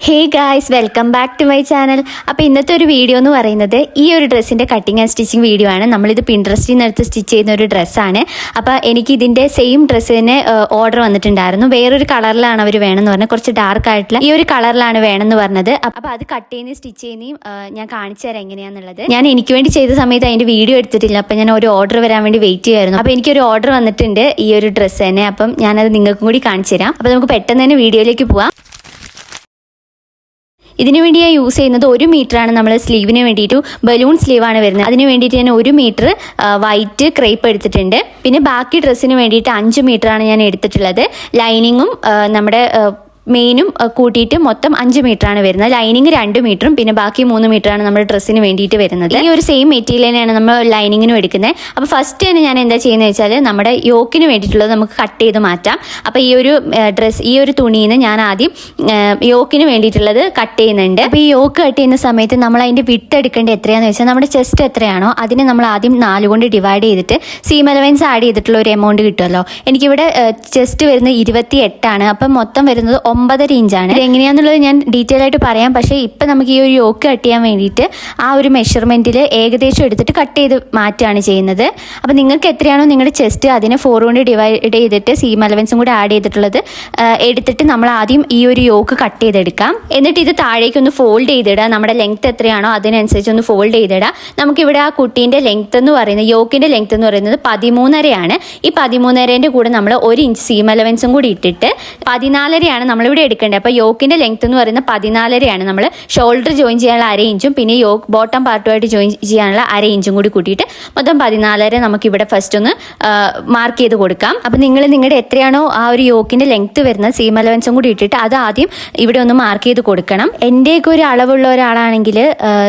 Hey guys, welcome back to my channel. അപ്പോൾ ഇന്നത്തെ ഒരു വീഡിയോ എന്ന് പറയുന്നത് ഈ ഒരു ഡ്രസ്സിൻ്റെ കട്ടിങ് ആൻഡ് സ്റ്റിച്ചിങ് വീഡിയോ ആണ്. നമ്മളിത് പിൻട്രസ്റ്റിൽ നിന്ന് എടുത്ത് സ്റ്റിച്ച് ചെയ്യുന്ന ഒരു ഡ്രസ്സാണ്. അപ്പോൾ എനിക്ക് ഇതിൻ്റെ സെയിം ഡ്രസ്സിന് ഓർഡർ വന്നിട്ടുണ്ടായിരുന്നു. വേറൊരു കളറിലാണ് അവർ വേണമെന്ന് പറഞ്ഞത്, കുറച്ച് ഡാർക്ക് ആയിട്ടുള്ള ഈ ഒരു കളറിലാണ് വേണമെന്ന് പറഞ്ഞത്. അപ്പോൾ അത് കട്ട് ചെയ്യുന്നതും സ്റ്റിച്ച് ചെയ്യുന്നതും ഞാൻ കാണിച്ചു തരാം എങ്ങനെയാണെന്നുള്ളത്. ഞാൻ എനിക്ക് വേണ്ടി ചെയ്ത സമയത്ത് അതിൻ്റെ വീഡിയോ എടുത്തിട്ടില്ല. അപ്പോൾ ഞാൻ ഒരു ഓർഡർ വരാൻ വേണ്ടി വെയിറ്റ് ചെയ്യുമായിരുന്നു. അപ്പോൾ എനിക്കൊരു ഓർഡർ വന്നിട്ടുണ്ട് ഈ ഒരു ഡ്രസ്സ് തന്നെ. അപ്പം ഞാനത് നിങ്ങൾക്കും കൂടി കാണിച്ചു തരാം. അപ്പോൾ നമുക്ക് പെട്ടെന്ന് തന്നെ വീഡിയോയിലേക്ക് പോവാം. ഇതിനു വേണ്ടി ഞാൻ യൂസ് ചെയ്യുന്നത് 1 മീറ്ററാണ്. നമ്മൾ സ്ലീവിന് വേണ്ടിയിട്ട് ബലൂൺ സ്ലീവാണ് വരുന്നത്. അതിന് വേണ്ടിയിട്ട് ഞാൻ 1 മീറ്റർ വൈറ്റ് ക്രേപ്പ് എടുത്തിട്ടുണ്ട്. പിന്നെ ബാക്കി ഡ്രസ്സിന് വേണ്ടിയിട്ട് 5 മീറ്ററാണ് ഞാൻ എടുത്തിട്ടുള്ളത്. ലൈനിങ്ങും നമ്മുടെ മെയിനും കൂട്ടിയിട്ട് മൊത്തം 5 മീറ്ററാണ് വരുന്നത്. ലൈനിങ് 2 മീറ്ററും പിന്നെ ബാക്കി 3 മീറ്ററാണ് നമ്മുടെ ഡ്രസ്സിന് വേണ്ടിയിട്ട് വരുന്നത്. ഈ ഒരു സെയിം മെറ്റീരിയൽ തന്നെയാണ് നമ്മൾ ലൈനിങ്ങിനും എടുക്കുന്നത്. അപ്പോൾ ഫസ്റ്റ് തന്നെ ഞാൻ എന്താ ചെയ്യുന്നത് വെച്ചാൽ നമ്മുടെ യോക്കിന് വേണ്ടിയിട്ടുള്ളത് നമുക്ക് കട്ട് ചെയ്ത് മാറ്റാം. അപ്പോൾ ഈ ഒരു തുണിയിൽ നിന്ന് ഞാൻ ആദ്യം യോക്കിന് വേണ്ടിയിട്ടുള്ളത് കട്ട് ചെയ്യുന്നുണ്ട്. അപ്പോൾ ഈ യോക്ക് കട്ട് ചെയ്യുന്ന സമയത്ത് നമ്മൾ അതിൻ്റെ വിട്ട് എടുക്കേണ്ടത് എത്രയാണെന്ന് വെച്ചാൽ നമ്മുടെ ചെസ്റ്റ് എത്രയാണോ അതിനെ നമ്മൾ ആദ്യം 4 കൊണ്ട് ഡിവൈഡ് ചെയ്തിട്ട് സീം അലവൻസ് ആഡ് ചെയ്തിട്ടുള്ള ഒരു എമൗണ്ട് കിട്ടുമല്ലോ. എനിക്കിവിടെ ചെസ്റ്റ് വരുന്നത് 28 ആണ്. അപ്പം മൊത്തം വരുന്നത് 9.5 ഇഞ്ചാണ്. ഇത് എങ്ങനെയാണെന്നുള്ളത് ഞാൻ ഡീറ്റെയിൽ ആയിട്ട് പറയാം. പക്ഷേ ഇപ്പം നമുക്ക് ഈ ഒരു യോക്ക് കട്ട് ചെയ്യാൻ വേണ്ടിയിട്ട് ആ ഒരു മെഷർമെൻറ്റിൽ ഏകദേശം എടുത്തിട്ട് കട്ട് ചെയ്ത് മാറ്റുകയാണ് ചെയ്യുന്നത്. അപ്പോൾ നിങ്ങൾക്ക് എത്രയാണോ നിങ്ങളുടെ ചെസ്റ്റ് അതിനെ 4 കൊണ്ട് ഡിവൈഡ് ചെയ്തിട്ട് സീം അലവൻസും കൂടി ആഡ് ചെയ്തിട്ടുള്ളത് എടുത്തിട്ട് നമ്മൾ ആദ്യം ഈ ഒരു യോക്ക് കട്ട് ചെയ്തെടുക്കാം. എന്നിട്ട് ഇത് താഴേക്കൊന്ന് ഫോൾഡ് ചെയ്തിടുക. നമ്മുടെ ലെങ്ത് എത്രയാണോ അതിനനുസരിച്ച് ഒന്ന് ഫോൾഡ് ചെയ്തിടുക. നമുക്കിവിടെ ആ കുട്ടീൻ്റെ ലെങ്ത് എന്ന് പറയുന്നത്, യോക്കിൻ്റെ ലെങ്ത് എന്ന് പറയുന്നത് 13.5 ഈ 13.5 കൂടെ നമ്മൾ 1 ഇഞ്ച് സീം അലവൻസും കൂടി ഇട്ടിട്ട് 14.5 നമ്മളിവിടെ എടുക്കേണ്ടത്. അപ്പോൾ യോക്കിൻ്റെ ലെങ്ത് എന്ന് പറയുന്നത് 14.5 നമ്മൾ ഷോൾഡർ ജോയിൻ ചെയ്യാനുള്ള 1/2 ഇഞ്ചും പിന്നെ യോക്ക് ബോട്ടം പാർട്ടുമായിട്ട് ജോയിൻ ചെയ്യാനുള്ള 1/2 ഇഞ്ചും കൂടി കൂട്ടിയിട്ട് മൊത്തം 14.5 നമുക്കിവിടെ ഫസ്റ്റ് ഒന്ന് മാർക്ക് ചെയ്ത് കൊടുക്കാം. അപ്പോൾ നിങ്ങൾ നിങ്ങളുടെ എത്രയാണോ ആ ഒരു യോക്കിൻ്റെ ലെങ്ത് വരുന്നത് സീം അലവൻസും കൂടി ഇട്ടിട്ട് അത് ആദ്യം ഇവിടെ ഒന്ന് മാർക്ക് ചെയ്ത് കൊടുക്കണം. എൻ്റെയൊക്കെ ഒരു അളവുള്ള ഒരാളാണെങ്കിൽ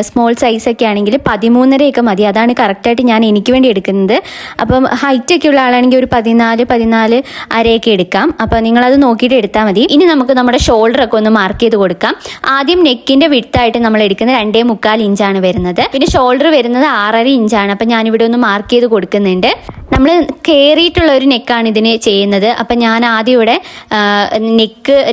സ്മോൾ സൈസൊക്കെ ആണെങ്കിൽ 13.5 മതി. അതാണ് കറക്റ്റായിട്ട് ഞാൻ എനിക്ക് വേണ്ടി എടുക്കുന്നത്. അപ്പം ഹൈറ്റൊക്കെ ഉള്ള ആളാണെങ്കിൽ ഒരു 14.5 എടുക്കാം. അപ്പോൾ നിങ്ങളത് നോക്കിയിട്ട് എടുത്താൽ മതി. ഇനി നമുക്ക് നമ്മുടെ ഷോൾഡറൊക്കെ ഒന്ന് മാർക്ക് ചെയ്ത് കൊടുക്കാം. ആദ്യം നെക്കിൻ്റെ വിഡ്ത്തായിട്ട് നമ്മൾ എടുക്കുന്നത് 2.25 ഇഞ്ചാണ് വരുന്നത്. പിന്നെ ഷോൾഡർ വരുന്നത് 6.5 ഇഞ്ചാണ്. അപ്പം ഞാനിവിടെ ഒന്ന് മാർക്ക് ചെയ്ത് കൊടുക്കുന്നുണ്ട്. നമ്മൾ കയറിയിട്ടുള്ള ഒരു നെക്കാണ് ഇതിന് ചെയ്യുന്നത്. അപ്പം ഞാൻ ആദ്യം ഇവിടെ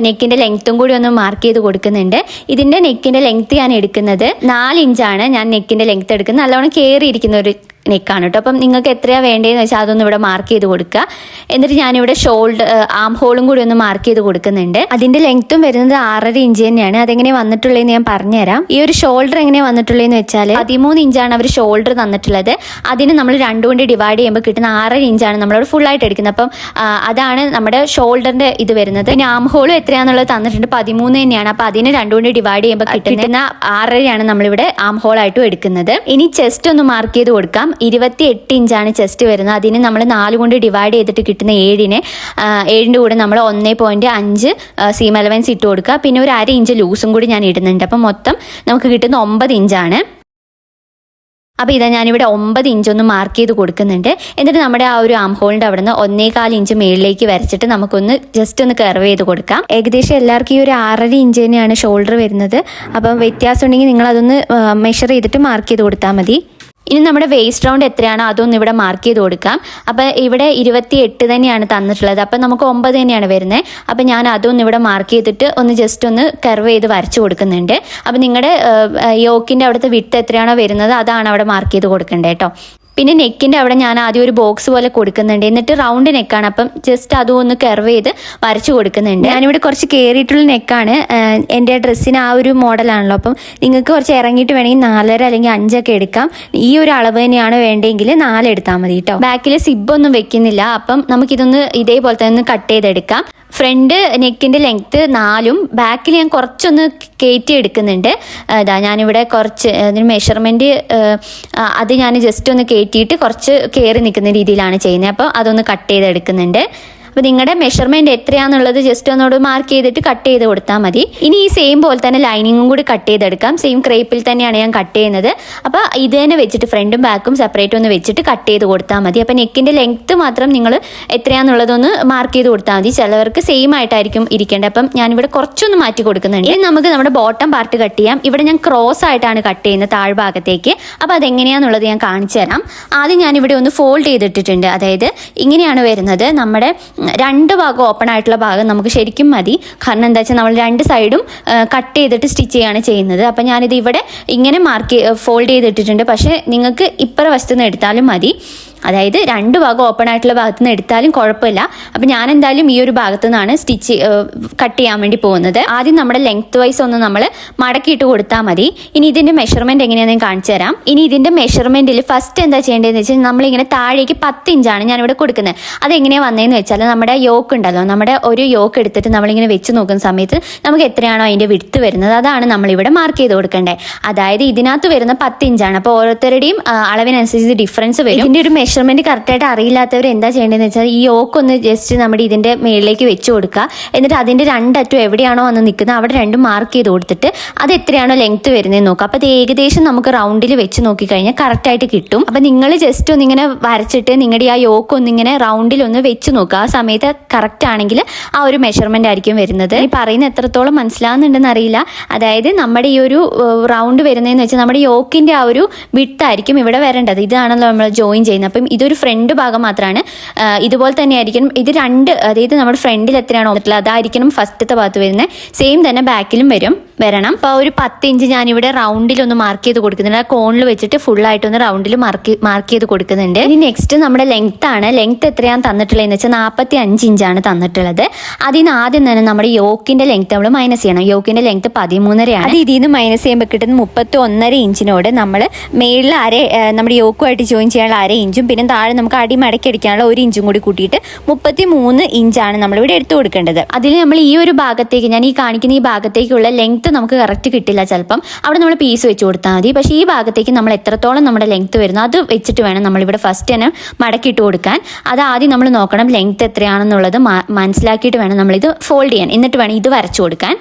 നെക്കിൻ്റെ ലെങ്ത്തും കൂടി ഒന്ന് മാർക്ക് ചെയ്ത് കൊടുക്കുന്നുണ്ട്. ഇതിൻ്റെ നെക്കിൻ്റെ ലെങ്ത്ത് ഞാൻ എടുക്കുന്നത് 4 ഇഞ്ചാണ്. ഞാൻ നെക്കിൻ്റെ ലെങ്ത്ത് എടുക്കുന്നത് നല്ലോണം കയറിയിരിക്കുന്ന ഒരു നെക്കാണ് കേട്ടോ. അപ്പം നിങ്ങൾക്ക് എത്രയാണ് വേണ്ടതെന്ന് വെച്ചാൽ അതൊന്ന് ഇവിടെ മാർക്ക് ചെയ്ത് കൊടുക്കുക. എന്നിട്ട് ഞാനിവിടെ ഷോൾഡർ ആം ഹോളും കൂടി ഒന്ന് മാർക്ക് ചെയ്ത് കൊടുക്കുന്നുണ്ട്. അതിൻ്റെ ലെങ്ത്തും വരുന്നത് 6.5 ഇഞ്ച് തന്നെയാണ്. അതെങ്ങനെ വന്നിട്ടുള്ളതെന്ന് ഞാൻ പറഞ്ഞുതരാം. ഈ ഒരു ഷോൾഡർ എങ്ങനെയാണ് വന്നിട്ടുള്ളതെന്ന് വെച്ചാൽ 13 ഇഞ്ചാണ് അവർ ഷോൾഡർ തന്നിട്ടുള്ളത്. അതിന് നമ്മൾ 2 കൊണ്ട് ഡിവൈഡ് ചെയ്യുമ്പോൾ കിട്ടുന്ന 6.5 ഇഞ്ചാണ് നമ്മളവിടെ ഫുള്ളായിട്ട് എടുക്കുന്നത്. അപ്പം അതാണ് നമ്മുടെ ഷോൾഡറിൻ്റെ ഇത് വരുന്നത്. പിന്നെ ആം ഹോളും എത്രയാണെന്നുള്ളത് തന്നിട്ടുണ്ട് 13 തന്നെയാണ്. അപ്പോൾ അതിന് 2 കൊണ്ട് ഡിവൈഡ് ചെയ്യുമ്പോൾ കിട്ടുന്ന 6.5 നമ്മളിവിടെ ആം ഹോളായിട്ടും എടുക്കുന്നത്. ഇനി ചെസ്റ്റ് ഒന്ന് മാർക്ക് ചെയ്ത് കൊടുക്കാം. 28 ഇഞ്ചാണ് ചെസ്റ്റ് വരുന്നത്. അതിന് നമ്മൾ 4 കൊണ്ട് ഡിവൈഡ് ചെയ്തിട്ട് കിട്ടുന്ന 7ൻ്റെ കൂടെ നമ്മൾ 1.5 സീം അലവൻസ് ഇട്ട് കൊടുക്കുക. പിന്നെ ഒരു 1/2 ഇഞ്ച് ലൂസും കൂടി ഞാൻ ഇടുന്നുണ്ട്. അപ്പം മൊത്തം നമുക്ക് കിട്ടുന്ന 9 ഇഞ്ചാണ്. അപ്പോൾ ഇതാ ഞാനിവിടെ 9 ഇഞ്ചൊന്ന് മാർക്ക് ചെയ്ത് കൊടുക്കുന്നുണ്ട്. എന്നിട്ട് നമ്മുടെ ആ ഒരു ആം ഹോളിൻ്റെ അവിടെ നിന്ന് 1.25 ഇഞ്ച് മേളിലേക്ക് വരച്ചിട്ട് നമുക്കൊന്ന് ജസ്റ്റ് ഒന്ന് കർവ് ചെയ്ത് കൊടുക്കാം. ഏകദേശം എല്ലാവർക്കും ഈ ഒരു 6.5 ഇഞ്ച് തന്നെയാണ് ഷോൾഡർ വരുന്നത്. അപ്പം വ്യത്യാസം ഉണ്ടെങ്കിൽ നിങ്ങളതൊന്ന് മെഷർ ചെയ്തിട്ട് മാർക്ക് ചെയ്ത് കൊടുത്താൽ മതി. ഇനി നമ്മുടെ വേസ്റ്റ് റൗണ്ട് എത്രയാണോ അതൊന്ന് ഇവിടെ മാർക്ക് ചെയ്ത് കൊടുക്കാം. അപ്പോൾ ഇവിടെ 28 തന്നെയാണ് തന്നിട്ടുള്ളത്. അപ്പം നമുക്ക് 9 തന്നെയാണ് വരുന്നത്. അപ്പം ഞാൻ അതൊന്ന് ഇവിടെ മാർക്ക് ചെയ്തിട്ട് ഒന്ന് ജസ്റ്റ് ഒന്ന് കർവ് ചെയ്ത് വരച്ച് കൊടുക്കുന്നുണ്ട്. അപ്പം നിങ്ങളുടെ യോക്കിൻ്റെ അവിടുത്തെ വിഡ്ത്ത് എത്രയാണോ വരുന്നത് അതാണ് അവിടെ മാർക്ക് ചെയ്ത് കൊടുക്കേണ്ടത് കേട്ടോ. പിന്നെ നെക്കിൻ്റെ അവിടെ ഞാൻ ആദ്യം ഒരു ബോക്സ് പോലെ കൊടുക്കുന്നുണ്ട്. എന്നിട്ട് റൗണ്ട് നെക്കാണ്. അപ്പം ജസ്റ്റ് അതും ഒന്ന് കർവ് ചെയ്ത് വരച്ച് കൊടുക്കുന്നുണ്ട്. ഞാനിവിടെ കുറച്ച് കയറിയിട്ടുള്ള നെക്കാണ്. എൻ്റെ ഡ്രസ്സിന് ആ ഒരു മോഡലാണല്ലോ. അപ്പം നിങ്ങൾക്ക് കുറച്ച് ഇറങ്ങിയിട്ട് വേണമെങ്കിൽ 4.5 അല്ലെങ്കിൽ 5 എടുക്കാം. ഈ ഒരു അളവ് തന്നെയാണ് വേണ്ടെങ്കിൽ 4 എടുത്താൽ മതി കേട്ടോ. ബാക്കിൽ സിബൊന്നും വെക്കുന്നില്ല. അപ്പം നമുക്കിതൊന്ന് ഇതേപോലെ തന്നെ ഒന്ന് കട്ട് ചെയ്തെടുക്കാം. ഫ്രണ്ട് നെക്കിൻ്റെ ലെങ്ത്ത് 4 ബാക്കിൽ ഞാൻ കുറച്ചൊന്ന് കയറ്റി എടുക്കുന്നുണ്ട്. ഇതാ ഞാനിവിടെ കുറച്ച് അതിന് മെഷർമെൻറ്റ് അത് ഞാൻ ജസ്റ്റ് ഒന്ന് കയറ്റിയിട്ട് കുറച്ച് കയറി നിൽക്കുന്ന രീതിയിലാണ് ചെയ്യുന്നത്. അപ്പോൾ അതൊന്ന് കട്ട് ചെയ്തെടുക്കുന്നുണ്ട്. അപ്പോൾ നിങ്ങളുടെ മെഷർമെൻറ്റ് എത്രയാണെന്നുള്ളത് ജസ്റ്റ് ഒന്നോട് മാർക്ക് ചെയ്തിട്ട് കട്ട് ചെയ്ത് കൊടുത്താൽ മതി. ഇനി ഈ സെയിം പോലെ തന്നെ ലൈനിങ്ങും കൂടി കട്ട് ചെയ്തെടുക്കാം. സെയിം ക്രേപ്പിൽ തന്നെയാണ് ഞാൻ കട്ട് ചെയ്യുന്നത്. അപ്പോൾ ഇത് തന്നെ വെച്ചിട്ട് ഫ്രണ്ടും ബാക്കും സെപ്പറേറ്റ് ഒന്ന് വെച്ചിട്ട് കട്ട് ചെയ്ത് കൊടുത്താൽ മതി. അപ്പോൾ നെക്കിൻ്റെ ലെങ്ത്ത് മാത്രം നിങ്ങൾ എത്രയാണെന്നുള്ളതൊന്ന് മാർക്ക് ചെയ്ത് കൊടുത്താൽ മതി. ചിലവർക്ക് സെയിം ആയിട്ടായിരിക്കും ഇരിക്കേണ്ടത്. അപ്പം ഞാനിവിടെ കുറച്ചൊന്ന് മാറ്റി കൊടുക്കുന്നുണ്ട്. ഇനി നമുക്ക് നമ്മുടെ ബോട്ടം പാർട്ട് കട്ട് ചെയ്യാം. ഇവിടെ ഞാൻ ക്രോസ് ആയിട്ടാണ് കട്ട് ചെയ്യുന്നത് താഴ്ഭാഗത്തേക്ക്. അപ്പോൾ അതെങ്ങനെയാണെന്നുള്ളത് ഞാൻ കാണിച്ചു തരാം. ആദ്യം ഞാനിവിടെ ഒന്ന് ഫോൾഡ് ചെയ്തിട്ടിട്ടുണ്ട്. അതായത് ഇങ്ങനെയാണ് വരുന്നത്. നമ്മുടെ രണ്ട് ഭാഗം ഓപ്പൺ ആയിട്ടുള്ള ഭാഗം നമുക്ക് ശരിക്കും മതി. കാരണം എന്താ വെച്ചാൽ നമ്മൾ രണ്ട് സൈഡും കട്ട് ചെയ്തിട്ട് സ്റ്റിച്ച് ചെയ്യാണ് ചെയ്യുന്നത്. അപ്പം ഞാനിത് ഇവിടെ ഇങ്ങനെ ഫോൾഡ് ചെയ്തിട്ടിട്ടുണ്ട്. പക്ഷേ നിങ്ങൾക്ക് ഇപ്പുറ വശത്തു നിന്ന് എടുത്താലും മതി. അതായത് രണ്ട് ഭാഗം ഓപ്പൺ ആയിട്ടുള്ള ഭാഗത്തു നിന്ന് എടുത്താലും കുഴപ്പമില്ല. അപ്പം ഞാൻ എന്തായാലും ഈ ഒരു ഭാഗത്തു നിന്നാണ് കട്ട് ചെയ്യാൻ വേണ്ടി പോകുന്നത്. ആദ്യം നമ്മുടെ ലെങ്ത് വൈസ് ഒന്ന് നമ്മൾ മടക്കിയിട്ട് കൊടുത്താൽ മതി. ഇനി ഇതിൻ്റെ മെഷർമെൻറ്റ് എങ്ങനെയാണെന്ന് ഞാൻ കാണിച്ചു തരാം. ഇനി ഇതിൻ്റെ മെഷർമെൻറ്റിൽ ഫസ്റ്റ് എന്താ ചെയ്യേണ്ടതെന്ന് വെച്ചാൽ നമ്മളിങ്ങനെ താഴേക്ക് 10 ഇഞ്ചാണ് ഞാനിവിടെ കൊടുക്കുന്നത്. അതെങ്ങനെയാണ് വന്നതെന്ന് വെച്ചാൽ നമ്മുടെ യോക്ക് ഉണ്ടല്ലോ, നമ്മുടെ ഒരു യോക്ക് എടുത്തിട്ട് നമ്മളിങ്ങനെ വെച്ച് നോക്കുന്ന സമയത്ത് നമുക്ക് എത്രയാണോ അതിൻ്റെ വിഡ്ത്ത് വരുന്നത് അതാണ് നമ്മളിവിടെ മാർക്ക് ചെയ്ത് കൊടുക്കേണ്ടത്. അതായത് ഇതിനകത്ത് വരുന്ന 10 ഇഞ്ചാണ്. അപ്പോൾ ഓരോരുത്തരുടെയും അളവിനനുസരിച്ച് ഡിഫറൻസ് വരും. ഇതിൻ്റെ ഒരു മെഷർമെൻറ്റ് കറക്റ്റായിട്ട് അറിയില്ലാത്തവർ എന്താ ചെയ്യേണ്ടതെന്ന് വെച്ചാൽ ഈ യോക്ക് ഒന്ന് ജസ്റ്റ് നമ്മുടെ ഇതിൻ്റെ മേളിലേക്ക് വെച്ച് കൊടുക്കുക. എന്നിട്ട് അതിൻ്റെ രണ്ടറ്റം എവിടെയാണോ വന്ന് നിൽക്കുന്നത് അവിടെ രണ്ടും മാർക്ക് ചെയ്ത് കൊടുത്തിട്ട് അത് എത്രയാണോ ലെങ്ത്ത് വരുന്നതെന്ന് നോക്കുക. അപ്പോൾ അത് ഏകദേശം നമുക്ക് റൗണ്ടിൽ വെച്ച് നോക്കിക്കഴിഞ്ഞാൽ കറക്റ്റായിട്ട് കിട്ടും. അപ്പോൾ നിങ്ങൾ ജസ്റ്റ് ഒന്നിങ്ങനെ വരച്ചിട്ട് നിങ്ങളുടെ ആ യോക്ക് ഒന്നിങ്ങനെ റൗണ്ടിൽ ഒന്ന് വെച്ച് നോക്കുക. ആ സമയത്ത് കറക്റ്റ് ആണെങ്കിൽ ആ ഒരു മെഷർമെൻ്റ് ആയിരിക്കും വരുന്നത്. ഈ പറയുന്നത് എത്രത്തോളം മനസ്സിലാവുന്നുണ്ടെന്ന് അറിയില്ല. അതായത് നമ്മുടെ ഈ ഒരു റൗണ്ട് വരുന്നതെന്ന് വെച്ചാൽ നമ്മുടെ യോക്കിൻ്റെ ആ ഒരു വിഡ്ത്തായിരിക്കും ഇവിടെ വരേണ്ടത്. ഇതാണല്ലോ നമ്മൾ ജോയിൻ ചെയ്യുന്നത്. അപ്പം ഇതൊരു ഫ്രണ്ട് ഭാഗം മാത്രമാണ്. ഇതുപോലെ തന്നെ ആയിരിക്കണം ഇത് രണ്ട്, അതായത് നമ്മുടെ ഫ്രണ്ടിൽ എത്രയാണോ വന്നിട്ടുള്ളത് അതായിരിക്കണം ഫസ്റ്റത്തെ ഭാഗത്ത് വരുന്നത്. സെയിം തന്നെ ബാക്കിലും വരണം. അപ്പോൾ ഒരു 10 ഇഞ്ച് ഞാനിവിടെ റൗണ്ടിലൊന്ന് മാർക്ക് ചെയ്ത് കൊടുക്കുന്നുണ്ട്. ആ കോണിൽ വെച്ചിട്ട് ഫുള്ളായിട്ടൊന്ന് റൗണ്ടിൽ മാർക്ക് ചെയ്ത് കൊടുക്കുന്നുണ്ട്. ഇനി നെക്സ്റ്റ് നമ്മുടെ ലെങ്ത് ആണ്. ലെങ്ത് എത്രയാണ് തന്നിട്ടുള്ളതെന്ന് വെച്ചാൽ 45 ഇഞ്ചാണ് തന്നിട്ടുള്ളത്. അതിന് ആദ്യം തന്നെ നമ്മുടെ യോക്കിന്റെ ലെങ്ത് നമ്മൾ മൈനസ് ചെയ്യണം. യോക്കിന്റെ ലെങ്ത് 13.5ആണ്. അത് ഇതിൽ നിന്ന് മൈനസ് ചെയ്യുമ്പോൾ കിട്ടുന്ന 31.5 ഇഞ്ചിനോട് നമ്മൾ മേളിൽ നമ്മുടെ യോക്കുമായിട്ട് ജോയിൻ ചെയ്യാനുള്ള 1/2 ഇഞ്ചും പിന്നെ താഴെ നമുക്ക് അടി മടക്കി അടിക്കാനുള്ള 1 ഇഞ്ചും കൂടി കൂട്ടിയിട്ട് 33 ഇഞ്ചാണ് നമ്മളിവിടെ എടുത്തു കൊടുക്കേണ്ടത്. അതിൽ നമ്മൾ ഈ ഒരു ഭാഗത്തേക്ക്, ഞാൻ ഈ കാണിക്കുന്ന ഈ ഭാഗത്തേക്കുള്ള ലെങ്ത് നമുക്ക് കറക്റ്റ് കിട്ടില്ല ചിലപ്പം. അവിടെ നമ്മൾ പീസ് വെച്ച് കൊടുത്താൽ മതി. പക്ഷേ ഈ ഭാഗത്തേക്ക് നമ്മൾ എത്രത്തോളം നമ്മുടെ ലെങ്ത് വരുന്നു അത് വെച്ചിട്ട് വേണം നമ്മളിവിടെ ഫസ്റ്റ് തന്നെ മടക്കിയിട്ട് കൊടുക്കാൻ. അത് ആദ്യം നമ്മൾ നോക്കണം ലെങ്ത് എത്രയാണെന്നുള്ളത് മനസ്സിലാക്കിയിട്ട് വേണം നമ്മളിത് ഫോൾഡ് ചെയ്യാൻ. എന്നിട്ട് വേണം ഇത് വരച്ചു കൊടുക്കാൻ.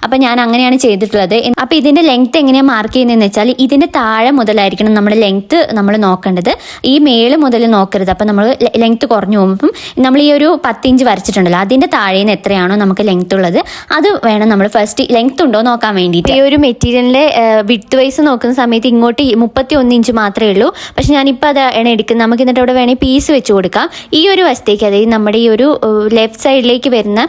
അപ്പം ഞാൻ അങ്ങനെയാണ് ചെയ്തിട്ടുള്ളത്. അപ്പോൾ ഇതിൻ്റെ ലെങ്ത് എങ്ങനെയാണ് മാർക്ക് ചെയ്യുന്നതെന്ന് വെച്ചാൽ ഇതിൻ്റെ താഴെ മുതലായിരിക്കണം നമ്മുടെ ലെങ്ത് നമ്മൾ നോക്കേണ്ടത്. ഈ മേള് മുതൽ നോക്കരുത്. അപ്പം നമ്മൾ ലെങ്ത് കുറഞ്ഞു പോകുമ്പം നമ്മൾ ഈ ഒരു 10 ഇഞ്ച് വരച്ചിട്ടുണ്ടല്ലോ അതിൻ്റെ താഴേന്ന് എത്രയാണോ നമുക്ക് ലെങ്ത് ഉള്ളത് അത് വേണം നമ്മൾ ഫസ്റ്റ് ലെങ്ത് ഉണ്ടോ നോക്കാൻ വേണ്ടിയിട്ട്. ഈ ഒരു മെറ്റീരിയലിൻ്റെ വിഡ്ത്ത് വൈസ് നോക്കുന്ന സമയത്ത് ഇങ്ങോട്ട് 31 ഇഞ്ച് മാത്രമേ ഉള്ളൂ. പക്ഷെ ഞാനിപ്പോൾ അതാണ് എടുക്കുന്നത്. നമുക്ക് എന്നിട്ട് അവിടെ വേണമെങ്കിൽ പീസ് വെച്ച് കൊടുക്കാം. ഈ ഒരു വശത്തേക്ക്, അതായത് നമ്മുടെ ഈ ഒരു ലെഫ്റ്റ് സൈഡിലേക്ക് വരുന്ന